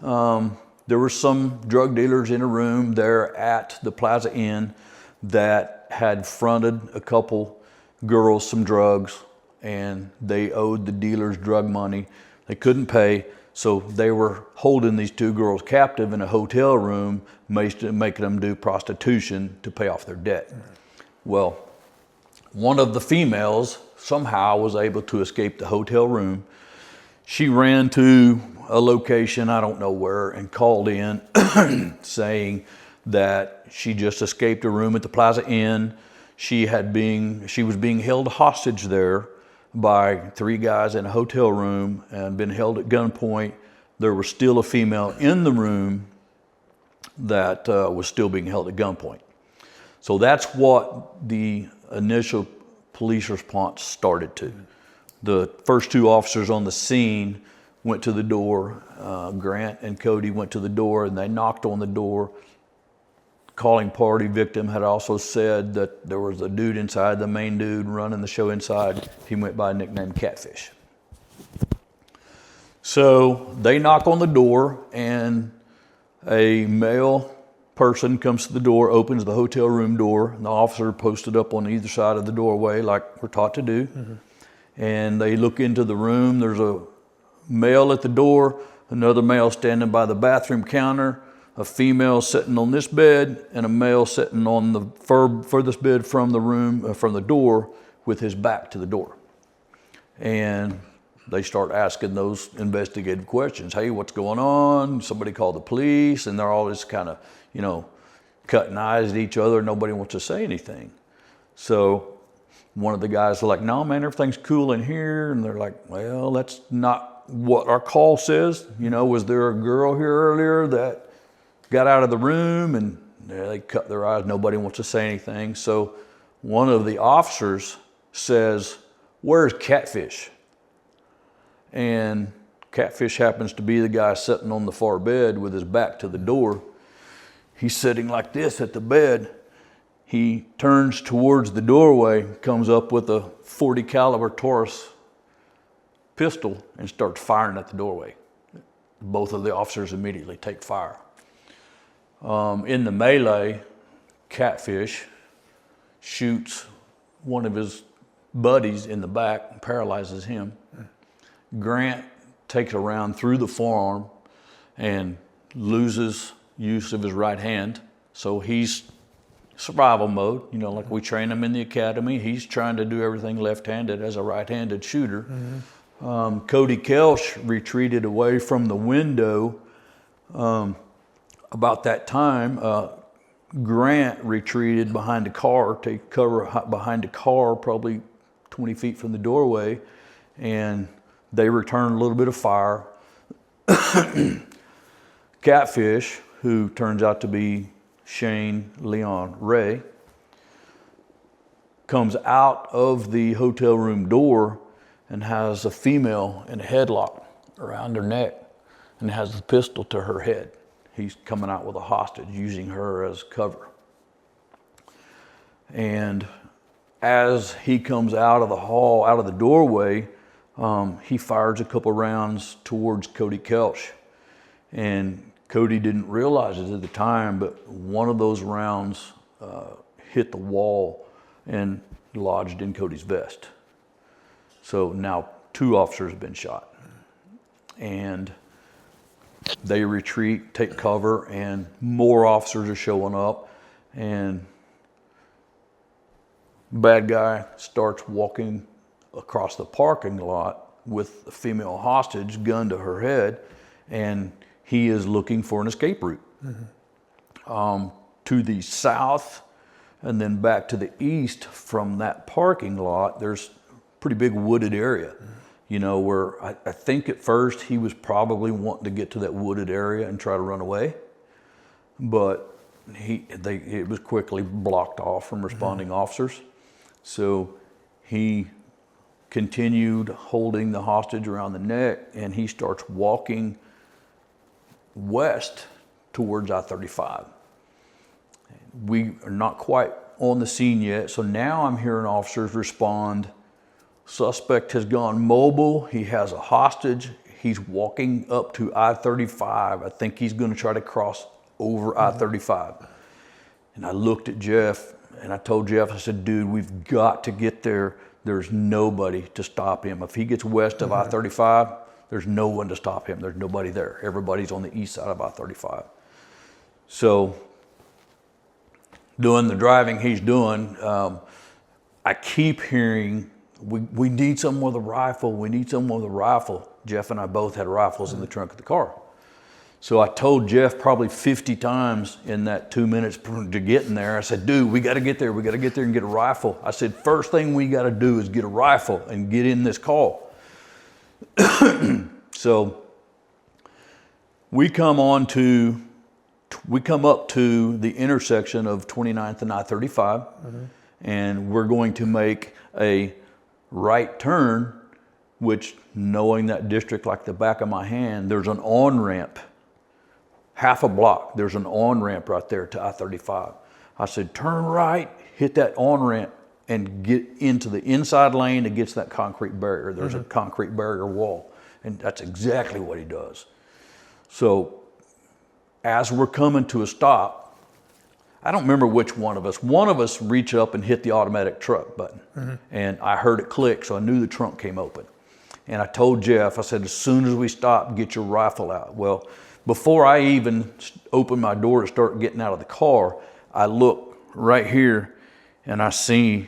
there were some drug dealers in a room there at the Plaza Inn that had fronted a couple girls some drugs, and they owed the dealers drug money. They couldn't pay, so they were holding these 2 girls captive in a hotel room, making them do prostitution to pay off their debt. Well, one of the females somehow was able to escape the hotel room. She ran to a location, I don't know where, and called in saying that she just escaped a room at the Plaza Inn. She was being held hostage there by 3 guys in a hotel room and been held at gunpoint. There was still a female in the room that was still being held at gunpoint. So that's what the initial police response started to. The first 2 officers on the scene went to the door. Grant and Cody went to the door and they knocked on the door. Calling party victim had also said that there was a dude inside, the main dude running the show inside. He went by a nickname Catfish. So they knock on the door and a male person comes to the door, opens the hotel room door, and the officer posted up on either side of the doorway like we're taught to do. And they look into the room. There's a male at the door, another male standing by the bathroom counter, a female sitting on this bed, and a male sitting on the furthest bed from the room, from the door, with his back to the door. And they start asking those investigative questions. Hey, what's going on? Somebody called the police, and they're all just kind of, cutting eyes at each other. Nobody wants to say anything. So one of the guys is like, no, man, everything's cool in here. And they're like, well, that's not what our call says. Was there a girl here earlier that got out of the room? And they cut their eyes. Nobody wants to say anything. So one of the officers says, where's Catfish? And Catfish happens to be the guy sitting on the far bed with his back to the door. He's sitting like this at the bed. He turns towards the doorway, comes up with a .40 caliber Taurus pistol and starts firing at the doorway. Both of the officers immediately take fire. In the melee, Catfish shoots one of his buddies in the back and paralyzes him. Grant takes a round through the forearm and loses use of his right hand. So he's survival mode, like we train him in the academy. He's trying to do everything left-handed as a right-handed shooter. Cody Kelch retreated away from the window. About that time, Grant retreated behind a car, take cover behind a car, probably 20 feet from the doorway, and they returned a little bit of fire. Catfish, who turns out to be Shane Leon Ray, comes out of the hotel room door and has a female in a headlock around her neck. and has the pistol to her head. He's coming out with a hostage, using her as cover. And as he comes out of the hall, out of the doorway, he fires a couple rounds towards Cody Kelch. And Cody didn't realize it at the time, but one of those rounds hit the wall and lodged in Cody's vest. So now 2 officers have been shot. And they retreat, take cover, and more officers are showing up. And bad guy starts walking across the parking lot with a female hostage, gun to her head, and he is looking for an escape route. To the south and then back to the east from that parking lot, there's a pretty big wooded area. You know, where I think at first he was probably wanting to get to that wooded area and try to run away, but it was quickly blocked off from responding officers. So he continued holding the hostage around the neck, and he starts walking west towards I-35. We are not quite on the scene yet, so now I'm hearing officers respond. Suspect has gone mobile. He has a hostage. He's walking up to I-35. I think he's going to try to cross over I-35. And I looked at Jeff and I told Jeff, I said, dude, we've got to get there. There's nobody to stop him. If he gets west of I-35, there's no one to stop him. There's nobody there. Everybody's on the east side of I-35. So doing the driving he's doing, I keep hearing, we need someone with a rifle. We need someone with a rifle. Jeff and I both had rifles in the trunk of the car. So I told Jeff probably 50 times in that 2 minutes to getting there, I said, dude, we got to get there. We got to get there and get a rifle. I said, first thing we got to do is get a rifle and get in this call. So we come up to the intersection of 29th and I-35, and we're going to make a right turn, which, knowing that district like the back of my hand, there's an on-ramp, half a block, there's an on-ramp right there to I-35. I said, turn right, hit that on-ramp, and get into the inside lane against that concrete barrier. There's a concrete barrier wall, and that's exactly what he does. So as we're coming to a stop, I don't remember which one of us reached up and hit the automatic truck button, and I heard it click, so I knew the trunk came open. And I told Jeff, I said, as soon as we stop, get your rifle out. Well, before I even opened my door to start getting out of the car, I look right here and I see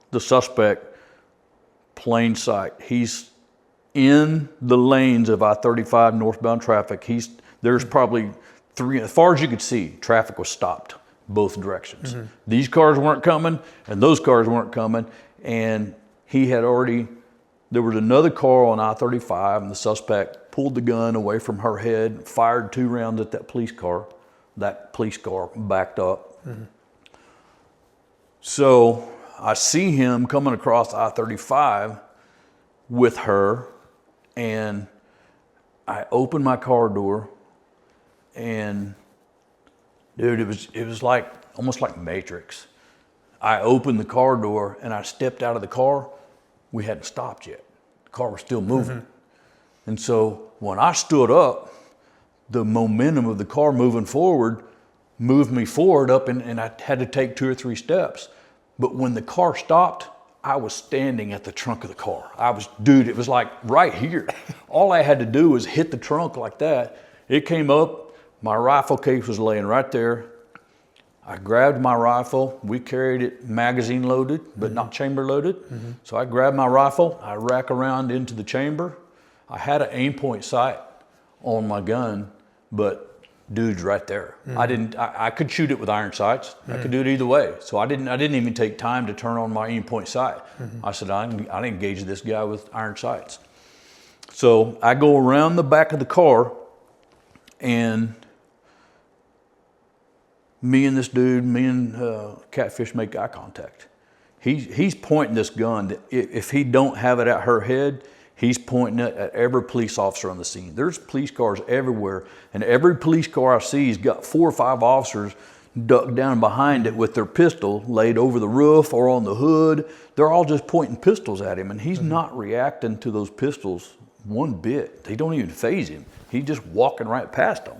the suspect plain sight. He's in the lanes of I-35 northbound traffic. There's probably 3, as far as you could see, traffic was stopped both directions. These cars weren't coming and those cars weren't coming, and he had already, there was another car on I-35, and the suspect pulled the gun away from her head, fired 2 rounds at that police car. That police car backed up. So I see him coming across I-35 with her, and I open my car door, and dude, it was like, almost like Matrix. I opened the car door and I stepped out of the car. We hadn't stopped yet. The car was still moving. And so when I stood up, the momentum of the car moving forward moved me forward up, and I had to take 2 or 3 steps. But when the car stopped, I was standing at the trunk of the car. Dude, it was like right here. All I had to do was hit the trunk like that. It came up, my rifle case was laying right there. I grabbed my rifle. We carried it magazine loaded, but not chamber loaded. So I grabbed my rifle, I rack around into the chamber. I had an aim point sight on my gun, but dude's right there. I could shoot it with iron sights. I could do it either way. So I didn't even take time to turn on my aim point sight. I said, I engage this guy with iron sights. So I go around the back of the car, and me and Catfish make eye contact. He's pointing this gun. If he don't have it at her head, He's pointing it at every police officer on the scene. There's police cars everywhere, and every police car I see has got 4 or 5 officers ducked down behind it with their pistol laid over the roof or on the hood. They're all just pointing pistols at him, and he's not reacting to those pistols one bit. They don't even faze him. He's just walking right past them.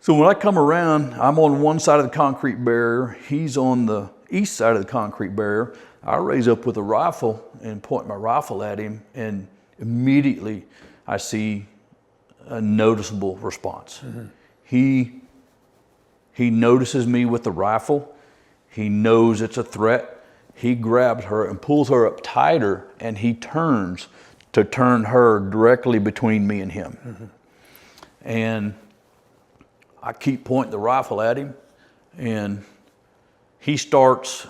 So when I come around, I'm on one side of the concrete barrier. He's on the east side of the concrete barrier. I raise up with a rifle and point my rifle at him, and immediately I see a noticeable response. He notices me with the rifle. He knows it's a threat. He grabs her and pulls her up tighter, and he turns to turn her directly between me and him. And I keep pointing the rifle at him, and he starts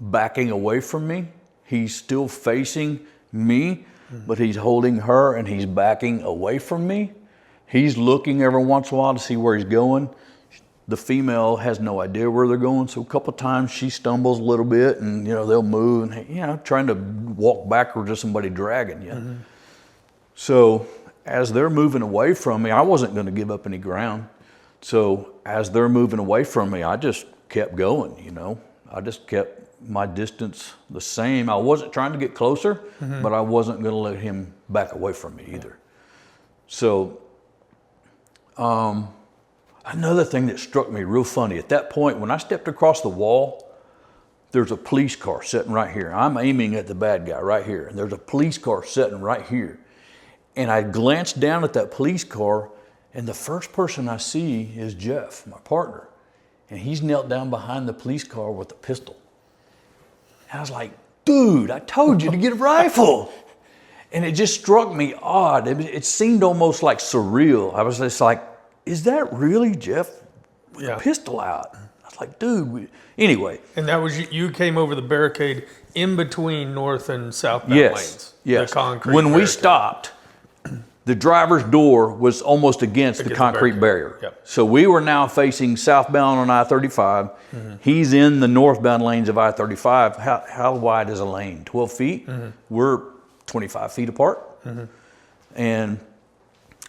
backing away from me. He's still facing me, but he's holding her and he's backing away from me. He's looking every once in a while to see where he's going. The female has no idea where they're going, so a couple of times she stumbles a little bit, and they'll move, and trying to walk backwards to somebody dragging you. So as they're moving away from me, I wasn't going to give up any ground. So as they're moving away from me, I just kept going. I just kept my distance the same. I wasn't trying to get closer, but I wasn't going to let him back away from me either. So another thing that struck me real funny, at that point, when I stepped across the wall, there's a police car sitting right here. I'm aiming at the bad guy right here, and there's a police car sitting right here. And I glanced down at that police car, and the first person I see is Jeff, my partner. And he's knelt down behind the police car with a pistol. And I was like, dude, I told you to get a rifle. And it just struck me odd. It seemed almost like surreal. I was just like, is that really Jeff with a pistol out? I was like, dude. Anyway. And that was you came over the barricade in between north and southbound lanes. Yes. The concrete when we barricade. Stopped, the driver's door was almost against the concrete barrier. Yep. So we were now facing southbound on I-35. He's in the northbound lanes of I-35. How wide is a lane? 12 feet? We're 25 feet apart. And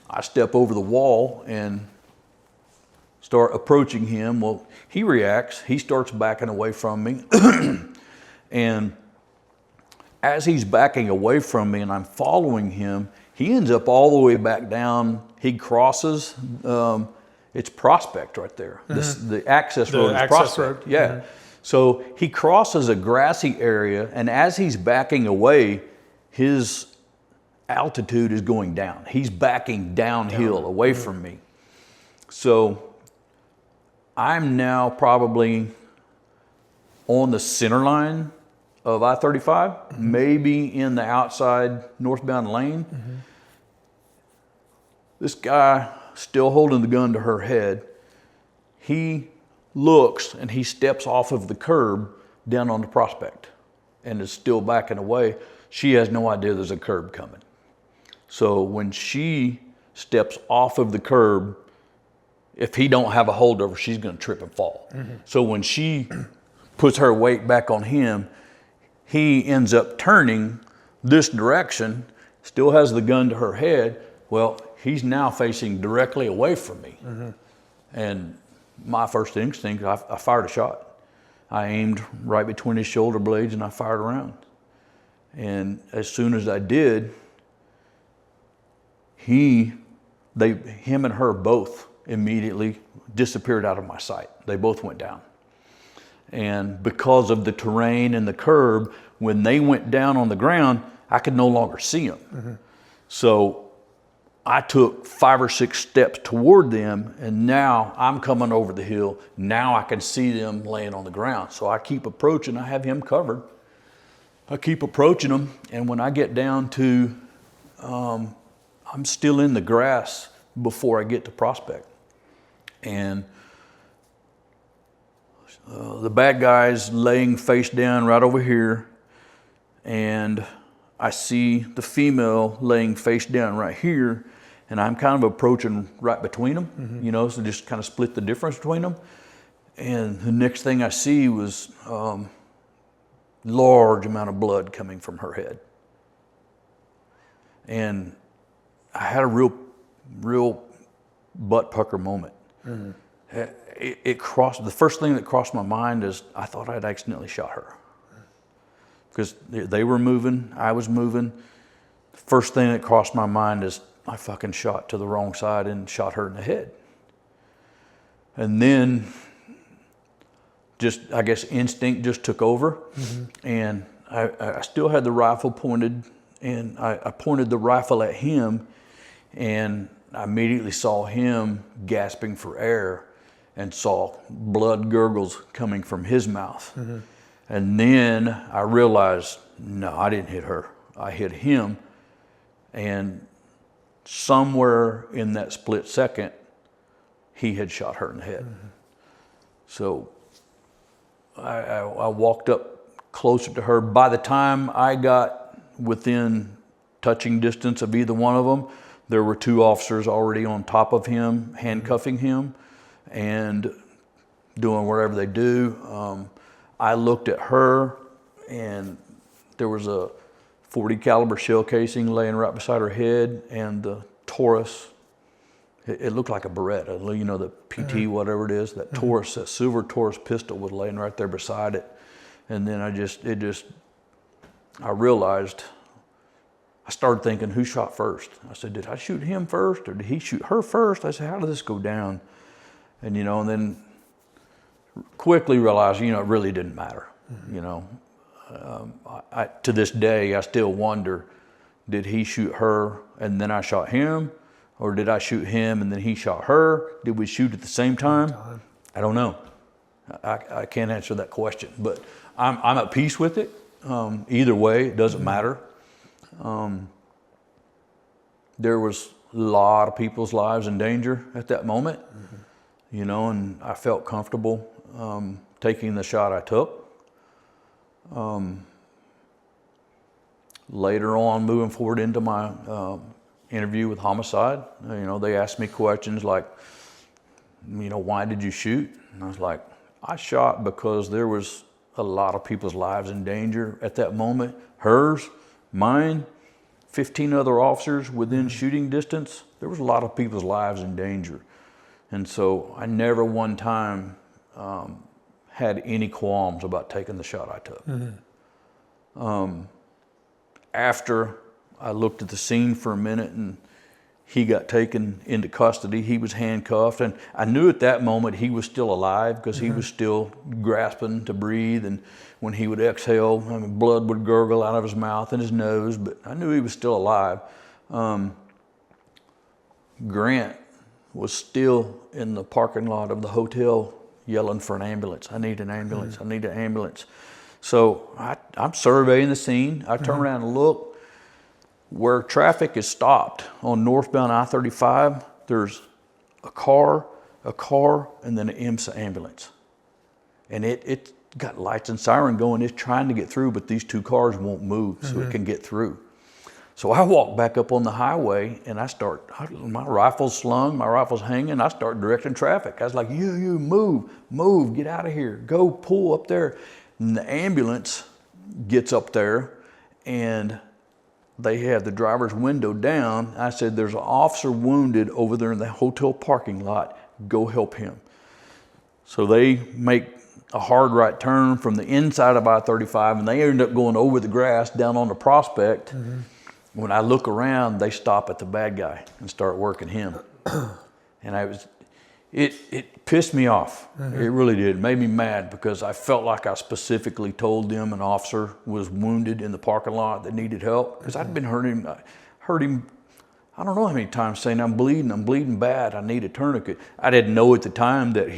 I step over the wall and start approaching him. Well, he reacts. He starts backing away from me. And as he's backing away from me and I'm following him, he ends up all the way back down. He crosses, it's Prospect right there. The access road is Prospect. Yeah. So he crosses a grassy area, and as he's backing away, his altitude is going down. He's backing downhill away from me. So I'm now probably on the center line of I-35, maybe in the outside northbound lane. This guy, still holding the gun to her head, he looks and he steps off of the curb down on the Prospect and is still backing away. She has no idea there's a curb coming. So when she steps off of the curb, if he don't have a hold of her, she's gonna trip and fall. So when she puts her weight back on him, he ends up turning this direction, still has the gun to her head. Well, he's now facing directly away from me. And my first instinct, I fired a shot. I aimed right between his shoulder blades and I fired around. And as soon as I did, him and her both immediately disappeared out of my sight. They both went down. And because of the terrain and the curb, when they went down on the ground, I could no longer see them. So I took 5 or 6 steps toward them, and now I'm coming over the hill. Now I can see them laying on the ground. So I keep approaching. I have him covered. I keep approaching them, and when I get down to, I'm still in the grass before I get to Prospect. And the bad guy's laying face down right over here, and I see the female laying face down right here, and I'm kind of approaching right between them, so just kind of split the difference between them. And the next thing I see was large amount of blood coming from her head. And I had a real butt pucker moment. It crossed, the first thing that crossed my mind is I thought I'd accidentally shot her. Because they were moving, I was moving. First thing that crossed my mind is I fucking shot to the wrong side and shot her in the head. And then just, I guess, instinct just took over. And I still had the rifle pointed, and I pointed the rifle at him, and I immediately saw him gasping for air and saw blood gurgles coming from his mouth. And then I realized, no, I didn't hit her. I hit him. And somewhere in that split second, he had shot her in the head. So I walked up closer to her. By the time I got within touching distance of either one of them, there were two officers already on top of him, handcuffing him and doing whatever they do. I looked at her, and there was a .40 caliber shell casing laying right beside her head, and the Taurus, it looked like a Beretta, you know, the PT, whatever it is, that Taurus, that silver Taurus pistol was laying right there beside it. And then I realized, I started thinking, who shot first? I said, did I shoot him first, or did he shoot her first? I said, how did this go down? And, you know, and then quickly realized, you know, it really didn't matter. You know, to this day, I still wonder, did he shoot her and then I shot him? Or did I shoot him and then he shot her? Did we shoot at the same time? I don't know. I can't answer that question, but I'm at peace with it. Either way, it doesn't matter. There was a lot of people's lives in danger at that moment, you know, and I felt comfortable taking the shot I took. Later on, moving forward into my interview with homicide, you know, they asked me questions like, you know, why did you shoot? And I was like, I shot because there was a lot of people's lives in danger at that moment. Hers, mine, 15 other officers within shooting distance. There was a lot of people's lives in danger. And so I never one time had any qualms about taking the shot I took. After I looked at the scene for a minute and he got taken into custody, he was handcuffed, and I knew at that moment he was still alive because he was still grasping to breathe, and when he would exhale, I mean, blood would gurgle out of his mouth and his nose, but I knew he was still alive. Grant was still in the parking lot of the hotel yelling for an ambulance. I need an ambulance, I need an ambulance. So I'm surveying the scene. I turn around and look. Where traffic is stopped on northbound I-35, there's a car, and then an IMSA ambulance. And it got lights and siren going. It's trying to get through, but these two cars won't move so it can get through. So I walk back up on the highway and my rifle's slung, my rifle's hanging, I start directing traffic. I was like, you move, get out of here, go pull up there. And the ambulance gets up there and they have the driver's window down. I said, there's an officer wounded over there in the hotel parking lot, go help him. So they make a hard right turn from the inside of I-35 and they end up going over the grass down on the Prospect. When I look around, they stop at the bad guy and start working him. And it pissed me off. It really did. It made me mad because I felt like I specifically told them an officer was wounded in the parking lot that needed help. Because I'd been heard him, I don't know how many times saying, I'm bleeding bad, I need a tourniquet. I didn't know at the time that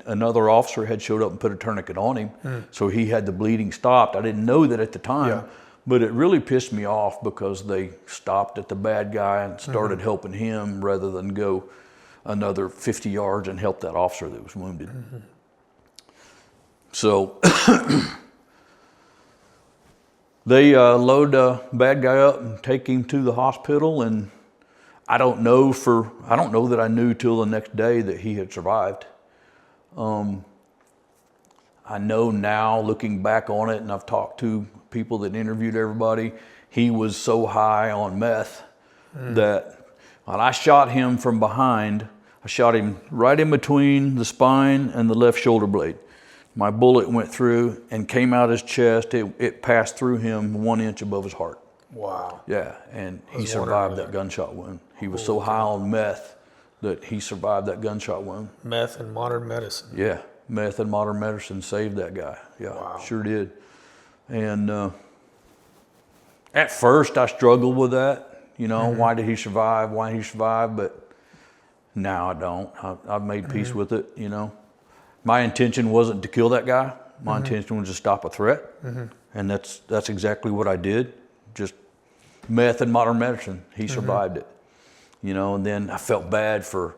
another officer had showed up and put a tourniquet on him. So he had the bleeding stopped. I didn't know that at the time. Yeah. But it really pissed me off because they stopped at the bad guy and started helping him rather than go another 50 yards and help that officer that was wounded. So they load the bad guy up and take him to the hospital, and I don't know that I knew till the next day that he had survived. I know now, looking back on it, and I've talked to people that interviewed everybody, he was so high on meth that when I shot him from behind, I shot him right in between the spine and the left shoulder blade. My bullet went through and came out his chest. It passed through him 1 inch above his heart. Wow. Yeah, and he survived that gunshot wound. He was so high on meth that he survived that gunshot wound. Meth and modern medicine. Yeah, meth and modern medicine saved that guy. Yeah, Wow. Sure did. And at first I struggled with that. You know, why did he survive? Why did he survive? But now I don't. I've made peace with it, you know. My intention wasn't to kill that guy. My intention was to stop a threat. And that's exactly what I did. Just meth and modern medicine. He survived it. You know, and then I felt bad for,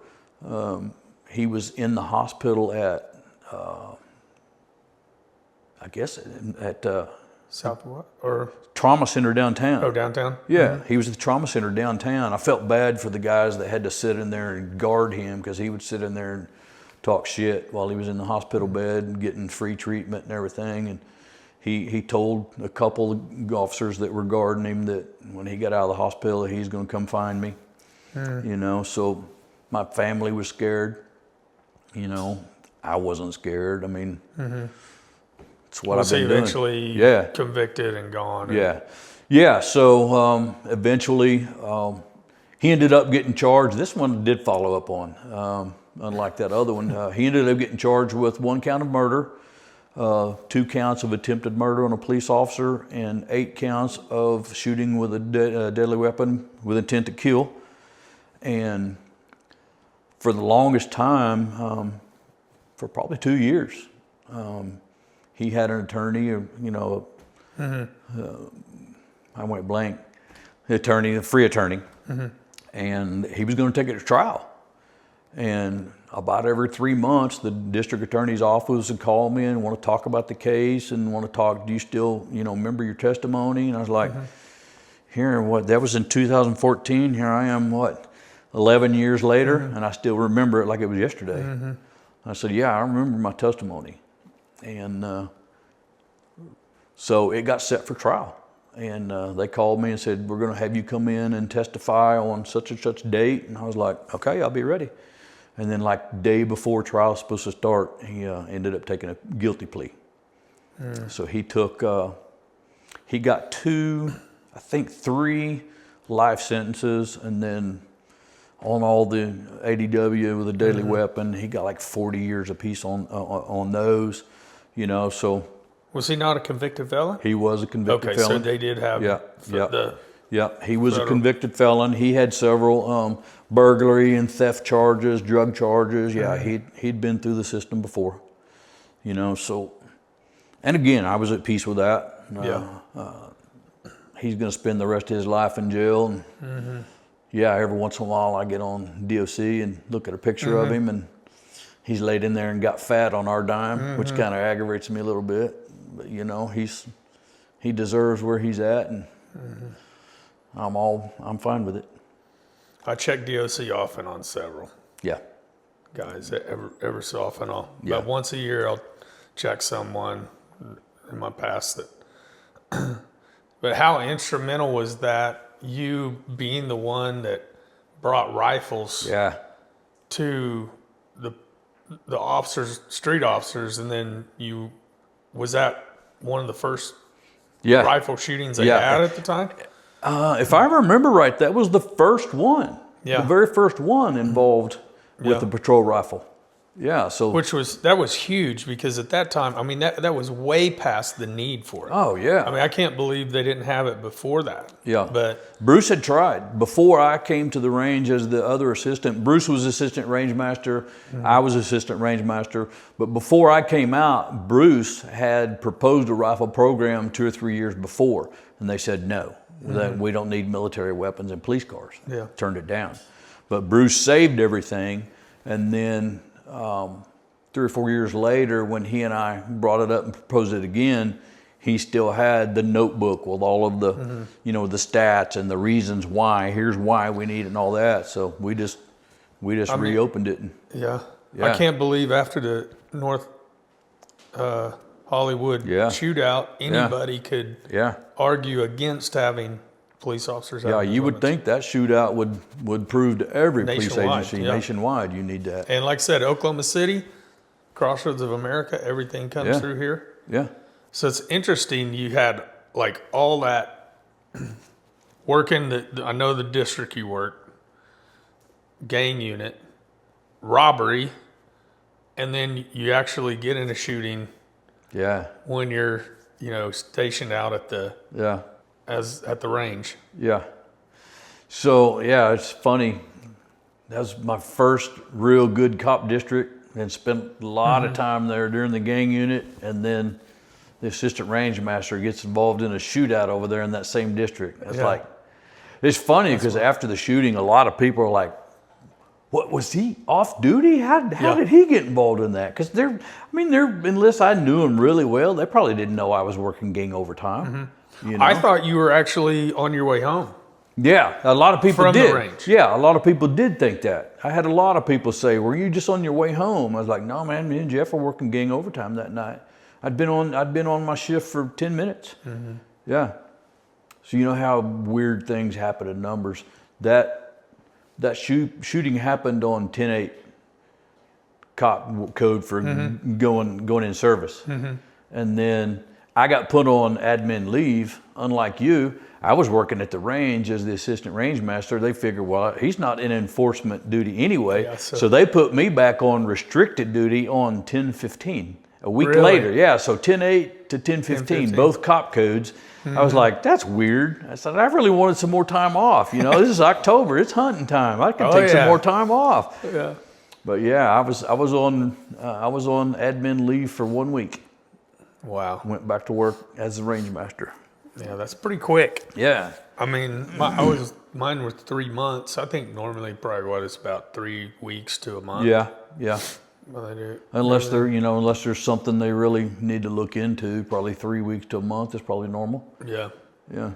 he was in the hospital at, I guess at South what? Or trauma center downtown. oh, downtown? Yeah, he was at the trauma center downtown. I felt bad for the guys that had to sit in there and guard him because he would sit in there and talk shit while he was in the hospital bed and getting free treatment and everything. And he told a couple of officers that were guarding him that when he got out of the hospital, he's going to come find me. You know, so my family was scared. You know, I wasn't scared. I mean, it's what I've been doing. Eventually convicted and gone. Yeah. So eventually, he ended up getting charged. This one did follow up on, unlike that other one. He ended up getting charged with 1 count of murder, 2 counts of attempted murder on a police officer, and 8 counts of shooting with a deadly weapon with intent to kill. And for the longest time, for probably 2 years, he had an attorney, you know, I went blank, a free attorney, and he was going to take it to trial. And about every 3 months, the district attorney's office would call me and want to talk about the case and want to talk, do you still, you know, remember your testimony? And I was like, that was in 2014, here I am, 11 years later, and I still remember it like it was yesterday. I said, yeah, I remember my testimony. And so it got set for trial. And they called me and said, we're going to have you come in and testify on such and such date. And I was like, okay, I'll be ready. And then like day before trial was supposed to start, he ended up taking a guilty plea. So he took, he got 3 life sentences, and then on all the ADW with a deadly weapon, he got like 40 years apiece on those, you know, so. Was he not a convicted felon? He was a convicted felon. Okay, so they did have he was a convicted felon. He had several burglary and theft charges, drug charges. Yeah, he'd been through the system before, you know, so. And again, I was at peace with that. He's going to spend the rest of his life in jail. And, yeah, every once in a while I get on DOC and look at a picture of him, and he's laid in there and got fat on our dime, which kind of aggravates me a little bit. But you know, he deserves where he's at, and I'm fine with it. I check DOC often on several. Yeah. Guys, ever so often, about once a year I'll check someone in my past that. But how instrumental was that? You being the one that brought rifles to the officers, street officers, and then was that one of the first rifle shootings they had at the time? If I remember right, that was the first one. The very first one involved with the patrol rifle. Yeah, so that was huge, because at that time, I mean, that was way past the need for it. Oh yeah. I mean, I can't believe they didn't have it before that. Yeah. But Bruce had tried before I came to the range as the other assistant. Bruce was assistant range master. I was assistant range master. But before I came out, Bruce had proposed a rifle program 2 or 3 years before, and they said no. That we don't need military weapons in police cars. Turned it down. But Bruce saved everything, and then 3 or 4 years later, when he and I brought it up and proposed it again, he still had the notebook with all of the, you know, the stats and the reasons why. Here's why we need it and all that. So we just reopened it. And, I can't believe after the North Hollywood shootout, anybody could argue against having police officers. Yeah, you would think that shootout would prove to every police Nationwide, agency yeah. nationwide you need that. And like I said, Oklahoma City, crossroads of America, everything comes Yeah. through here. Yeah. So it's interesting. You had like all that working. I know the district you worked, gang unit, robbery, and then you actually get in a shooting Yeah. when you're stationed out at the Yeah. at the range. Yeah. So yeah, it's funny. That was my first real good cop district, and spent a lot of time there during the gang unit. And then the assistant range master gets involved in a shootout over there in that same district. It's Yeah. like, it's funny because after the shooting, a lot of people are like, "What, was he off duty? How did he get involved in that?" Because unless I knew him really well, they probably didn't know I was working gang overtime. You know? I thought you were actually on your way home. Yeah, a lot of people From the did. range. Yeah, a lot of people did think that. I had a lot of people say, "Were you just on your way home?" I was like, "No, man. Me and Jeff were working gang overtime that night. I'd been on my shift for 10 minutes." Yeah. So you know how weird things happen in numbers. That shooting happened on 10-8 cop code for going in service, and then I got put on admin leave. Unlike you, I was working at the range as the assistant range master. They figured, well, he's not in enforcement duty anyway, Yeah, so they put me back on restricted duty on 10-15 a week Really? later. Yeah, so 10-8 to 10-15, both cop codes. I was like, that's weird. I said, I really wanted some more time off. This is October. It's hunting time. I can take some more time off. Yeah. But yeah, I was on admin leave for 1 week. Wow. Went back to work as the range master. Yeah, that's pretty quick. Yeah. I mean, mine was 3 months. I think normally probably it's about 3 weeks to a month. Yeah. Yeah. Well, they do. Unless unless there's something they really need to look into, probably 3 weeks to a month is probably normal. Yeah. Yeah.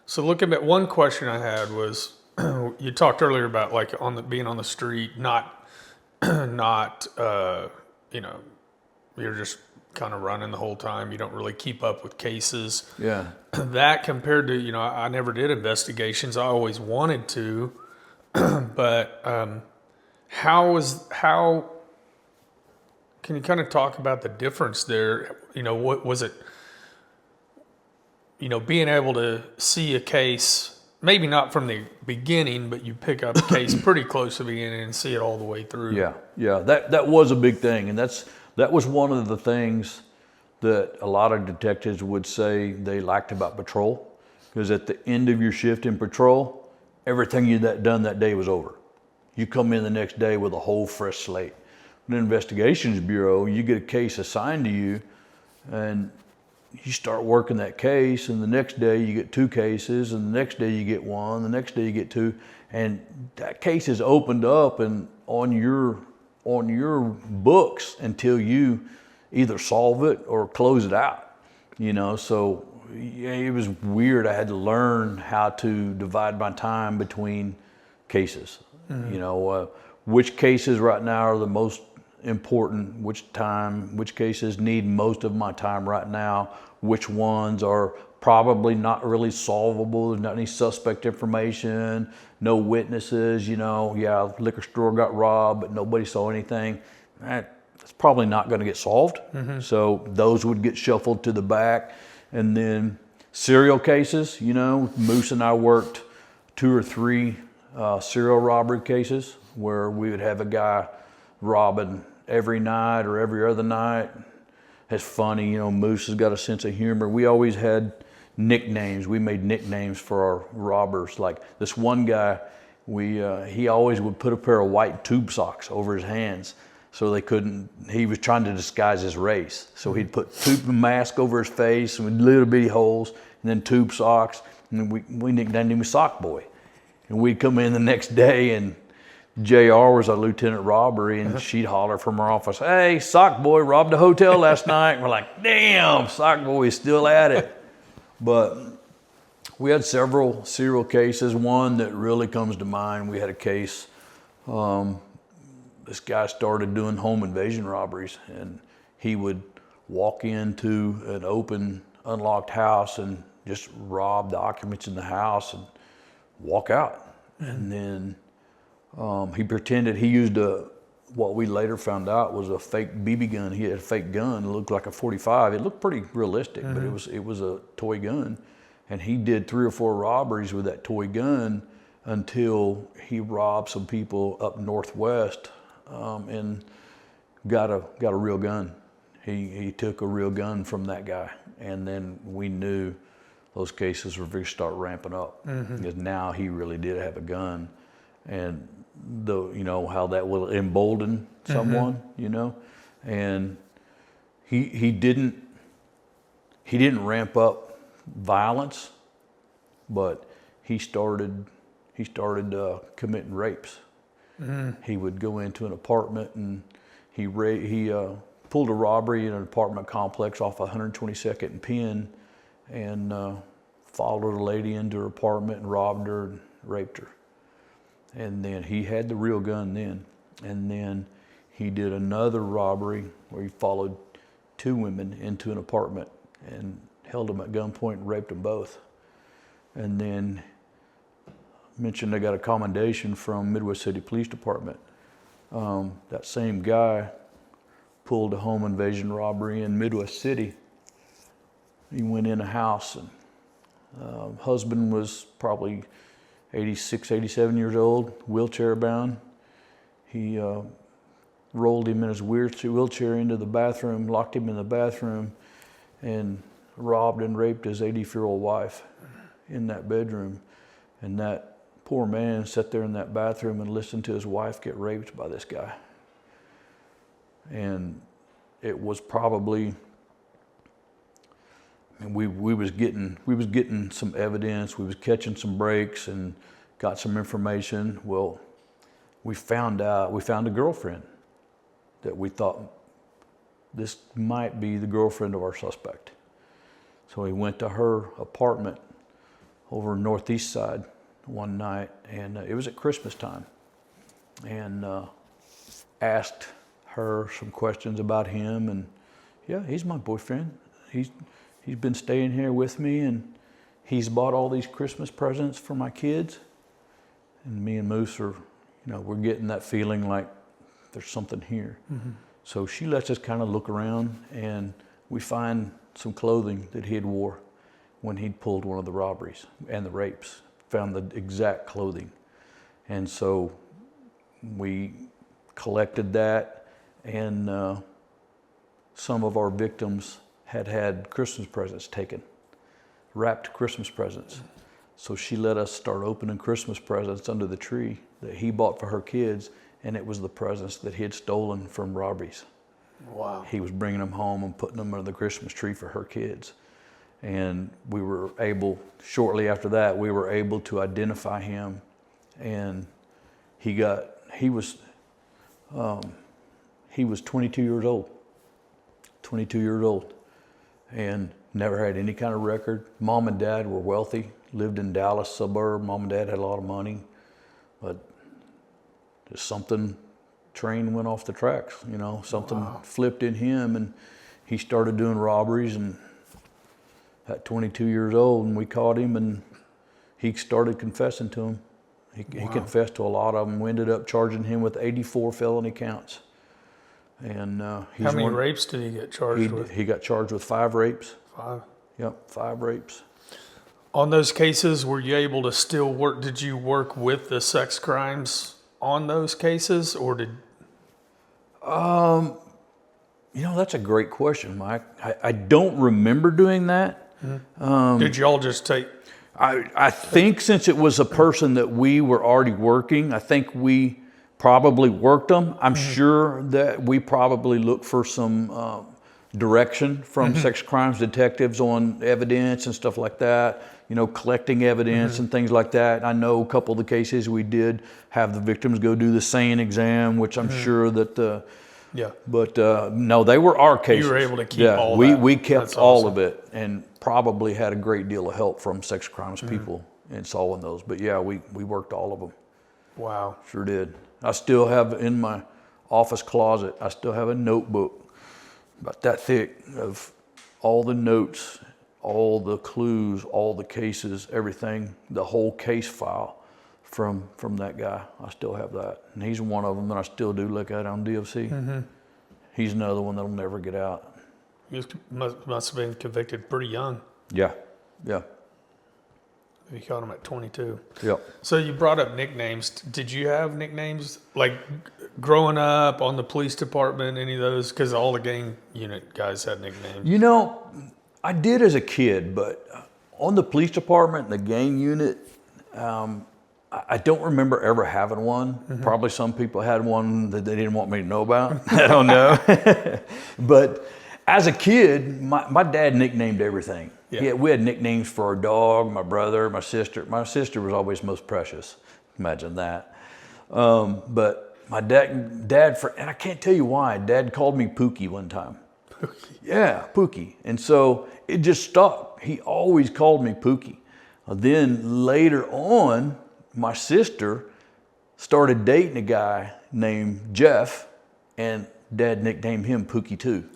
So looking at one question I had was, you talked earlier about like being on the street, not you're just kind of running the whole time. You don't really keep up with cases. Yeah. That compared to, I never did investigations. I always wanted to, but how can you kind of talk about the difference there? What was it, being able to see a case, maybe not from the beginning, but you pick up a case pretty close to the beginning and see it all the way through. Yeah. Yeah. That was a big thing. And that was one of the things that a lot of detectives would say they liked about patrol, because at the end of your shift in patrol, everything you'd done that day was over. You come in the next day with a whole fresh slate. In the investigations bureau, you get a case assigned to you, and you start working that case, and the next day you get 2 cases, and the next day you get 1, the next day you get 2, and that case is opened up and on your books until you either solve it or close it out. So yeah, it was weird. I had to learn how to divide my time between cases. Which cases right now are the most important, which cases need most of my time right now, which ones are probably not really solvable. There's not any suspect information, no witnesses, liquor store got robbed, but nobody saw anything. That's probably not going to get solved. So those would get shuffled to the back. And then serial cases, Moose and I worked 2 or 3 serial robbery cases where we would have a guy robbing every night or every other night. It's funny, Moose has got a sense of humor. We always had nicknames. We made nicknames for our robbers. Like this one guy, he always would put a pair of white tube socks over his hands so he was trying to disguise his race. So he'd put tube mask over his face with little bitty holes, and then tube socks, and we nicknamed him Sock Boy. And we'd come in the next day, and JR was a lieutenant robbery, and she'd holler from her office, "Hey, Sock Boy robbed a hotel last night." And we're like, "Damn, Sock Boy is still at it." But we had several serial cases. One that really comes to mind, we had a case, this guy started doing home invasion robberies, and he would walk into an open, unlocked house and just rob the occupants in the house and walk out. And then he pretended he used what we later found out was a fake BB gun. He had a fake gun. It looked like a .45. It looked pretty realistic, but it was a toy gun. And he did 3 or 4 robberies with that toy gun until he robbed some people up northwest and got a real gun. He took a real gun from that guy, and then we knew those cases were going to start ramping up because now he really did have a gun, and how that will embolden someone, and he didn't ramp up violence, but he started committing rapes. He would go into an apartment and he pulled a robbery in an apartment complex off 122nd and Penn, and followed a lady into her apartment and robbed her and raped her. And then he had the real gun then. And then he did another robbery where he followed 2 women into an apartment and held them at gunpoint and raped them both. And then mentioned they got a commendation from Midwest City Police Department. That same guy pulled a home invasion robbery in Midwest City. He went in a house, and husband was probably 86, 87 years old, wheelchair bound. He rolled him in his wheelchair into the bathroom, locked him in the bathroom, and robbed and raped his 84-year-old wife in that bedroom. And that poor man sat there in that bathroom and listened to his wife get raped by this guy. And it was probably, we was getting some evidence, we was catching some breaks and got some information. Well, we found a girlfriend that we thought this might be the girlfriend of our suspect. So we went to her apartment over northeast side one night, and it was at Christmas time, and asked her some questions about him. And yeah, he's my boyfriend. He's been staying here with me, and he's bought all these Christmas presents for my kids. And me and Moose are, we're getting that feeling like there's something here. So she lets us kind of look around, and we find some clothing that he had wore when he'd pulled one of the robberies and the rapes. Found the exact clothing. And so we collected that, and some of our victims had Christmas presents taken, wrapped Christmas presents. So she let us start opening Christmas presents under the tree that he bought for her kids, and it was the presents that he had stolen from robberies. Wow. He was bringing them home and putting them under the Christmas tree for her kids. And we were able, shortly after that, we were able to identify him, and he was 22 years old. 22 years old, and never had any kind of record. Mom and Dad were wealthy, lived in Dallas suburb. Mom and Dad had a lot of money, but just something, train went off the tracks, something flipped in him, and he started doing robberies, and at 22 years old, and we caught him, and he started confessing to them. He confessed to a lot of them. We ended up charging him with 84 felony counts. And how many rapes did he get charged with? He got charged with 5 rapes. 5? Yep, 5 rapes. On those cases, were you able to still work? Did you work with the sex crimes on those cases, or did? That's a great question, Mike. I don't remember doing that. Did y'all just take? I think since it was a person that we were already working, I think we probably worked them. I'm sure that we probably looked for some direction from sex crimes detectives on evidence and stuff like that, collecting evidence and things like that. I know a couple of the cases we did have the victims go do the SANE exam, which I'm sure that, yeah. But no, they were our cases. You were able to keep all that. that. We kept That's all awesome. of it, and probably had a great deal of help from sex crimes people in solving those. But yeah, we worked all of them. Wow. Sure did. I still have in my office closet, I still have a notebook about that thick of all the notes, all the clues, all the cases, everything, the whole case file from that guy. I still have that. And he's one of them that I still do look at on DOC. Mm-hmm. He's another one that'll never get out. You must have been convicted pretty young. Yeah, yeah. You caught him at 22. Yep. So you brought up nicknames. Did you have nicknames like growing up on the police department? Any of those? Because all the gang unit guys had nicknames. You know, I did as a kid, but on the police department, the gang unit, I don't remember ever having one. Mm-hmm. Probably some people had one that they didn't want me to know about. I don't know. But as a kid, my dad nicknamed everything. Yeah, we had nicknames for our dog, my brother, my sister. My sister was always most precious. Imagine that. But my dad, and I can't tell you why, Dad called me Pookie one time. Pookie. Yeah, Pookie. And so it just stuck. He always called me Pookie. Then later on, my sister started dating a guy named Jeff, and Dad nicknamed him Pookie too.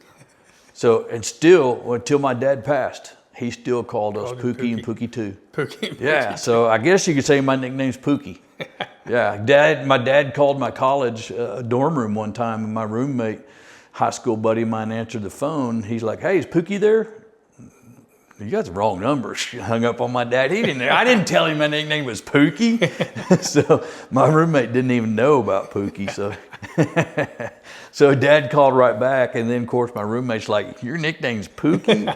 So, and still, until my dad passed, he still called us Pookie and Pookie too. Pookie and Pookie. Yeah, so I guess you could say my nickname's Pookie. Yeah, my dad called my college dorm room one time, and my roommate, high school buddy of mine, answered the phone. He's like, "Hey, is Pookie there?" You got the wrong number. She hung up on my dad. I didn't tell him my nickname was Pookie. So my roommate didn't even know about Pookie. So Dad called right back, and then of course my roommate's like, "Your nickname's Pookie?"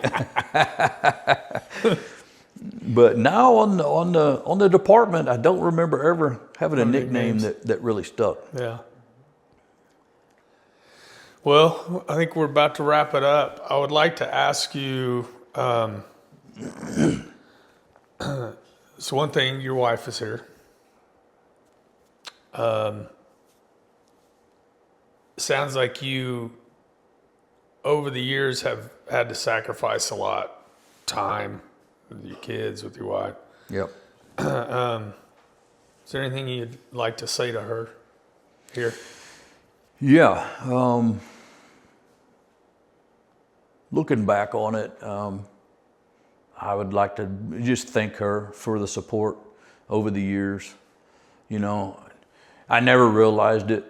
But now on the department, I don't remember ever having a nickname that really stuck. Yeah. Well, I think we're about to wrap it up. I would like to ask you. So one thing, your wife is here. Sounds like you, over the years, have had to sacrifice a lot, time with your kids, with your wife. Yep. Is there anything you'd like to say to her here? Yeah. Looking back on it, I would like to just thank her for the support over the years. You know, I never realized it.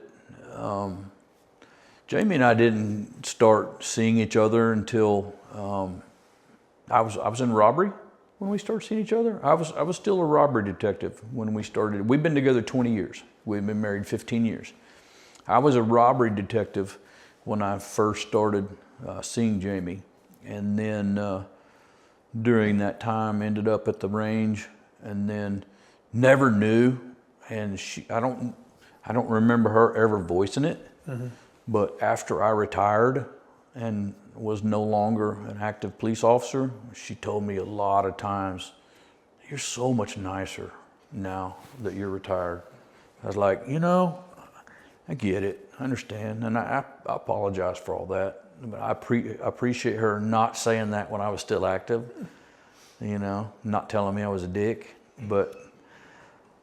Jamie and I didn't start seeing each other until I was in robbery when we started seeing each other. I was still a robbery detective when we started. We've been together 20 years. We've been married 15 years. I was a robbery detective when I first started seeing Jamie, and then during that time ended up at the range, and then never knew. And I don't remember her ever voicing it. Mm-hmm. But after I retired and was no longer an active police officer, she told me a lot of times, "You're so much nicer now that you're retired." I was like, I get it, I understand, and I apologize for all that. But I appreciate her not saying that when I was still active, not telling me I was a dick. But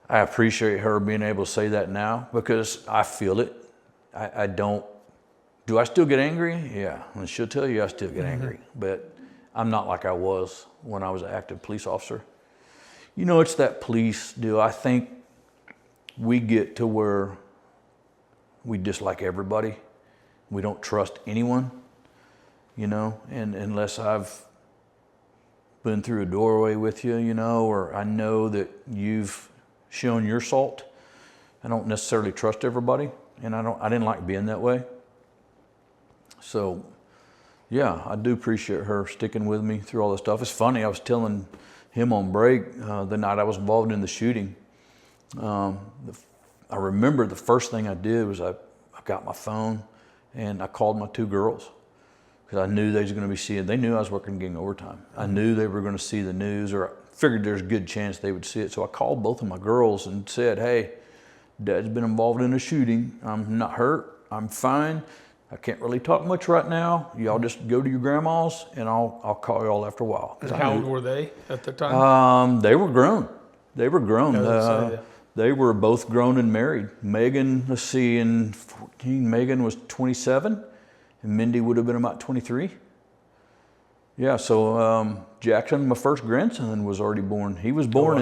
I appreciate her being able to say that now, because I feel it. I don't. Do I still get angry? Yeah, and she'll tell you I still get angry, but I'm not like I was when I was an active police officer. It's that police deal. I think we get to where we dislike everybody. We don't trust anyone, and unless I've been through a doorway with you, or I know that you've shown your salt, I don't necessarily trust everybody, and I didn't like being that way. So, yeah, I do appreciate her sticking with me through all this stuff. It's funny, I was telling him on break the night I was involved in the shooting. I remember the first thing I did was I got my phone and I called my two girls, because I knew they was going to be seeing. They knew I was working gang overtime. I knew they were going to see the news, or I figured there's a good chance they would see it. So I called both of my girls and said, "Hey, Dad's been involved in a shooting. I'm not hurt. I'm fine. I can't really talk much right now. Y'all just go to your grandma's, and I'll call y'all after a while." And how old were they at the time? They were grown. They were grown. Yeah, they were both grown and married. Megan, Megan was 27, and Mindy would have been about 23. Yeah, so Jackson, my first grandson, was already born. He was born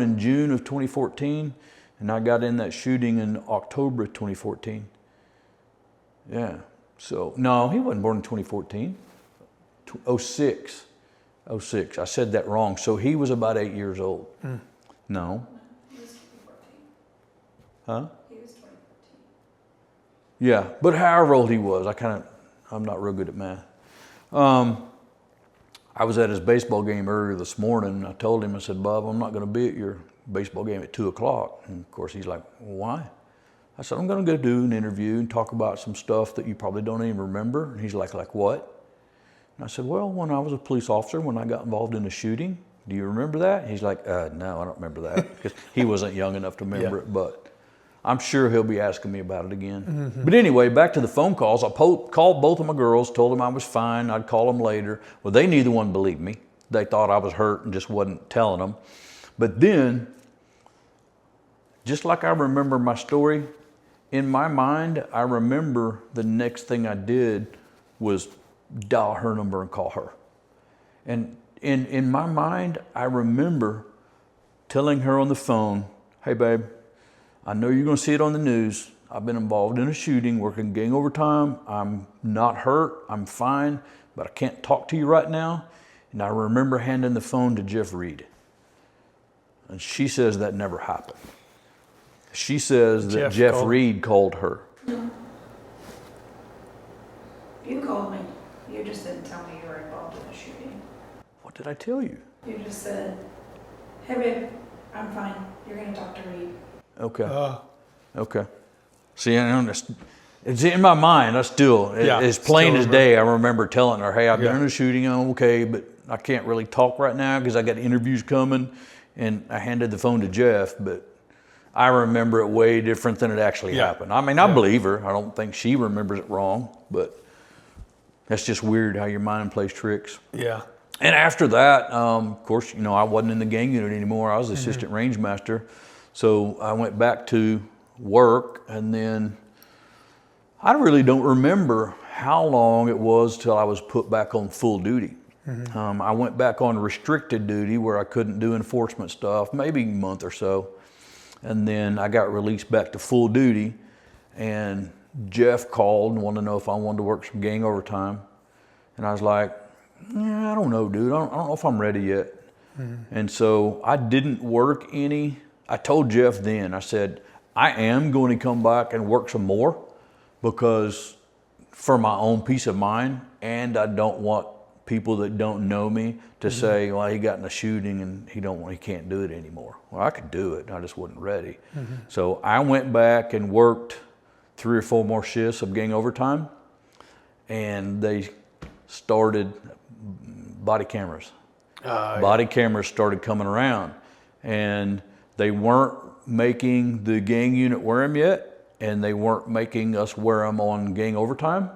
in June of 2014, and I got in that shooting in October of 2014. Yeah. So no, he wasn't born in 2014. 06. 06. I said that wrong. So he was about 8 years old. No. He was 2014. Huh? He was 2014. Yeah, but however old he was, I'm not real good at math. I was at his baseball game earlier this morning. I told him, I said, Bob, I'm not going to be at your baseball game at 2 o'clock. And of course, he's like, well, why? I said, I'm going to go do an interview and talk about some stuff that you probably don't even remember. And he's like what? And I said, well, when I was a police officer, when I got involved in a shooting, do you remember that? And he's like, no, I don't remember that. Because he wasn't young enough to remember it, but I'm sure he'll be asking me about it again. But anyway, back to the phone calls. I called both of my girls, told them I was fine. I'd call them later. Well, they neither one believed me. They thought I was hurt and just wasn't telling them. But then, just like I remember my story, in my mind, I remember the next thing I did was dial her number and call her. And in my mind, I remember telling her on the phone, hey, babe, I know you're going to see it on the news. I've been involved in a shooting, working gang overtime. I'm not hurt. I'm fine, but I can't talk to you right now. And I remember handing the phone to Jeff Reed. And she says that never happened. She says that Jeff Reed called her. No. You called me. You just didn't tell me you were involved in a shooting. What did I tell you? You just said, hey, babe, I'm fine. You're going to talk to Reed. Okay. Okay. See, it's in my mind. As plain as day, I remember telling her, hey, I've been in a shooting, I'm okay, but I can't really talk right now because I got interviews coming. And I handed the phone to Jeff, but I remember it way different than it actually happened. I mean, I believe her. I don't think she remembers it wrong, but that's just weird how your mind plays tricks. Yeah. And after that, of course, I wasn't in the gang unit anymore. I was assistant range master. So I went back to work, and then I really don't remember how long it was till I was put back on full duty. I went back on restricted duty where I couldn't do enforcement stuff, maybe a month or so. And then I got released back to full duty, and Jeff called and wanted to know if I wanted to work some gang overtime. And I was like, I don't know, dude. I don't know if I'm ready yet. And so I didn't work any. I told Jeff then, I said, I am going to come back and work some more because for my own peace of mind, and I don't want people that don't know me to say, well, he got in a shooting and he can't do it anymore. Well, I could do it, I just wasn't ready. So I went back and worked 3 or 4 more shifts of gang overtime, and they started body cameras. Body cameras started coming around, and they weren't making the gang unit wear them yet, and they weren't making us wear them on gang overtime.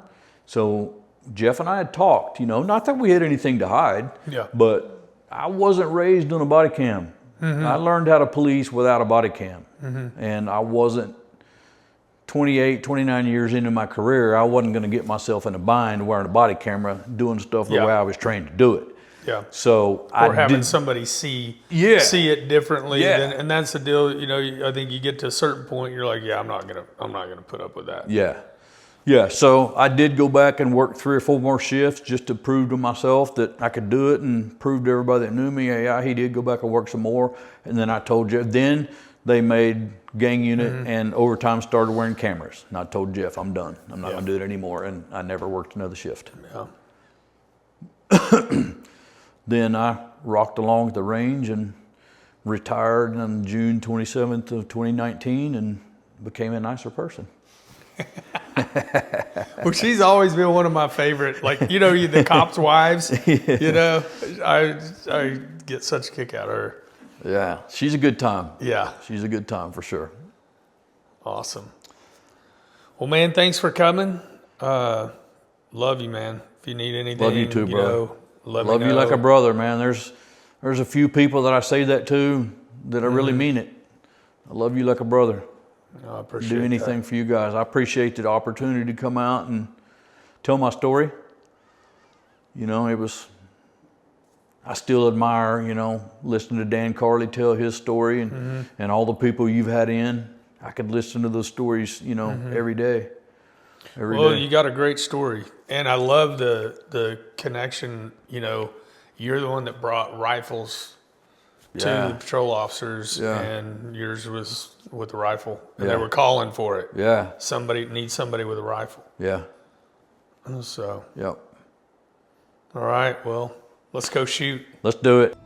So Jeff and I had talked, not that we had anything to hide, but I wasn't raised on a body cam. I learned how to police without a body cam. And I wasn't 28, 29 years into my career, I wasn't going to get myself in a bind wearing a body camera, doing stuff the way I was trained to do it. So having somebody see it differently, and that's the deal. I think you get to a certain point, you're like, I'm not gonna put up with that. So I did go back and work 3 or 4 more shifts just to prove to myself that I could do it, and prove to everybody that knew me, he did go back and work some more. And then I told Jeff. Then they made gang unit and overtime started wearing cameras, and I told Jeff, I'm done. I'm not gonna do it anymore, and I never worked another shift. Then I rocked along at the range and retired on June 27th of 2019 and became a nicer person. Well, she's always been one of my favorite, the cops' wives, I get such a kick out of her. Yeah, she's a good time. Yeah. She's a good time for sure. Awesome. Well, man, thanks for coming. Love you, man. If you need anything, love you too, bro. Love you like a brother, man. There's a few people that I say that to that I really mean it. I love you like a brother. I appreciate do anything for you guys. I appreciate the opportunity to come out and tell my story. you know, I still admire, you know, listening to Dan Carley tell his story and all the people you've had in. I could listen to those stories, you know, every day. Well, you got a great story. And I love the connection, you know, you're the one that brought rifles to the patrol officers, and yours was with a rifle. And they were calling for it. Yeah. Somebody needs somebody with a rifle. Yeah. So, Yep. all right, well, let's go shoot. Let's do it.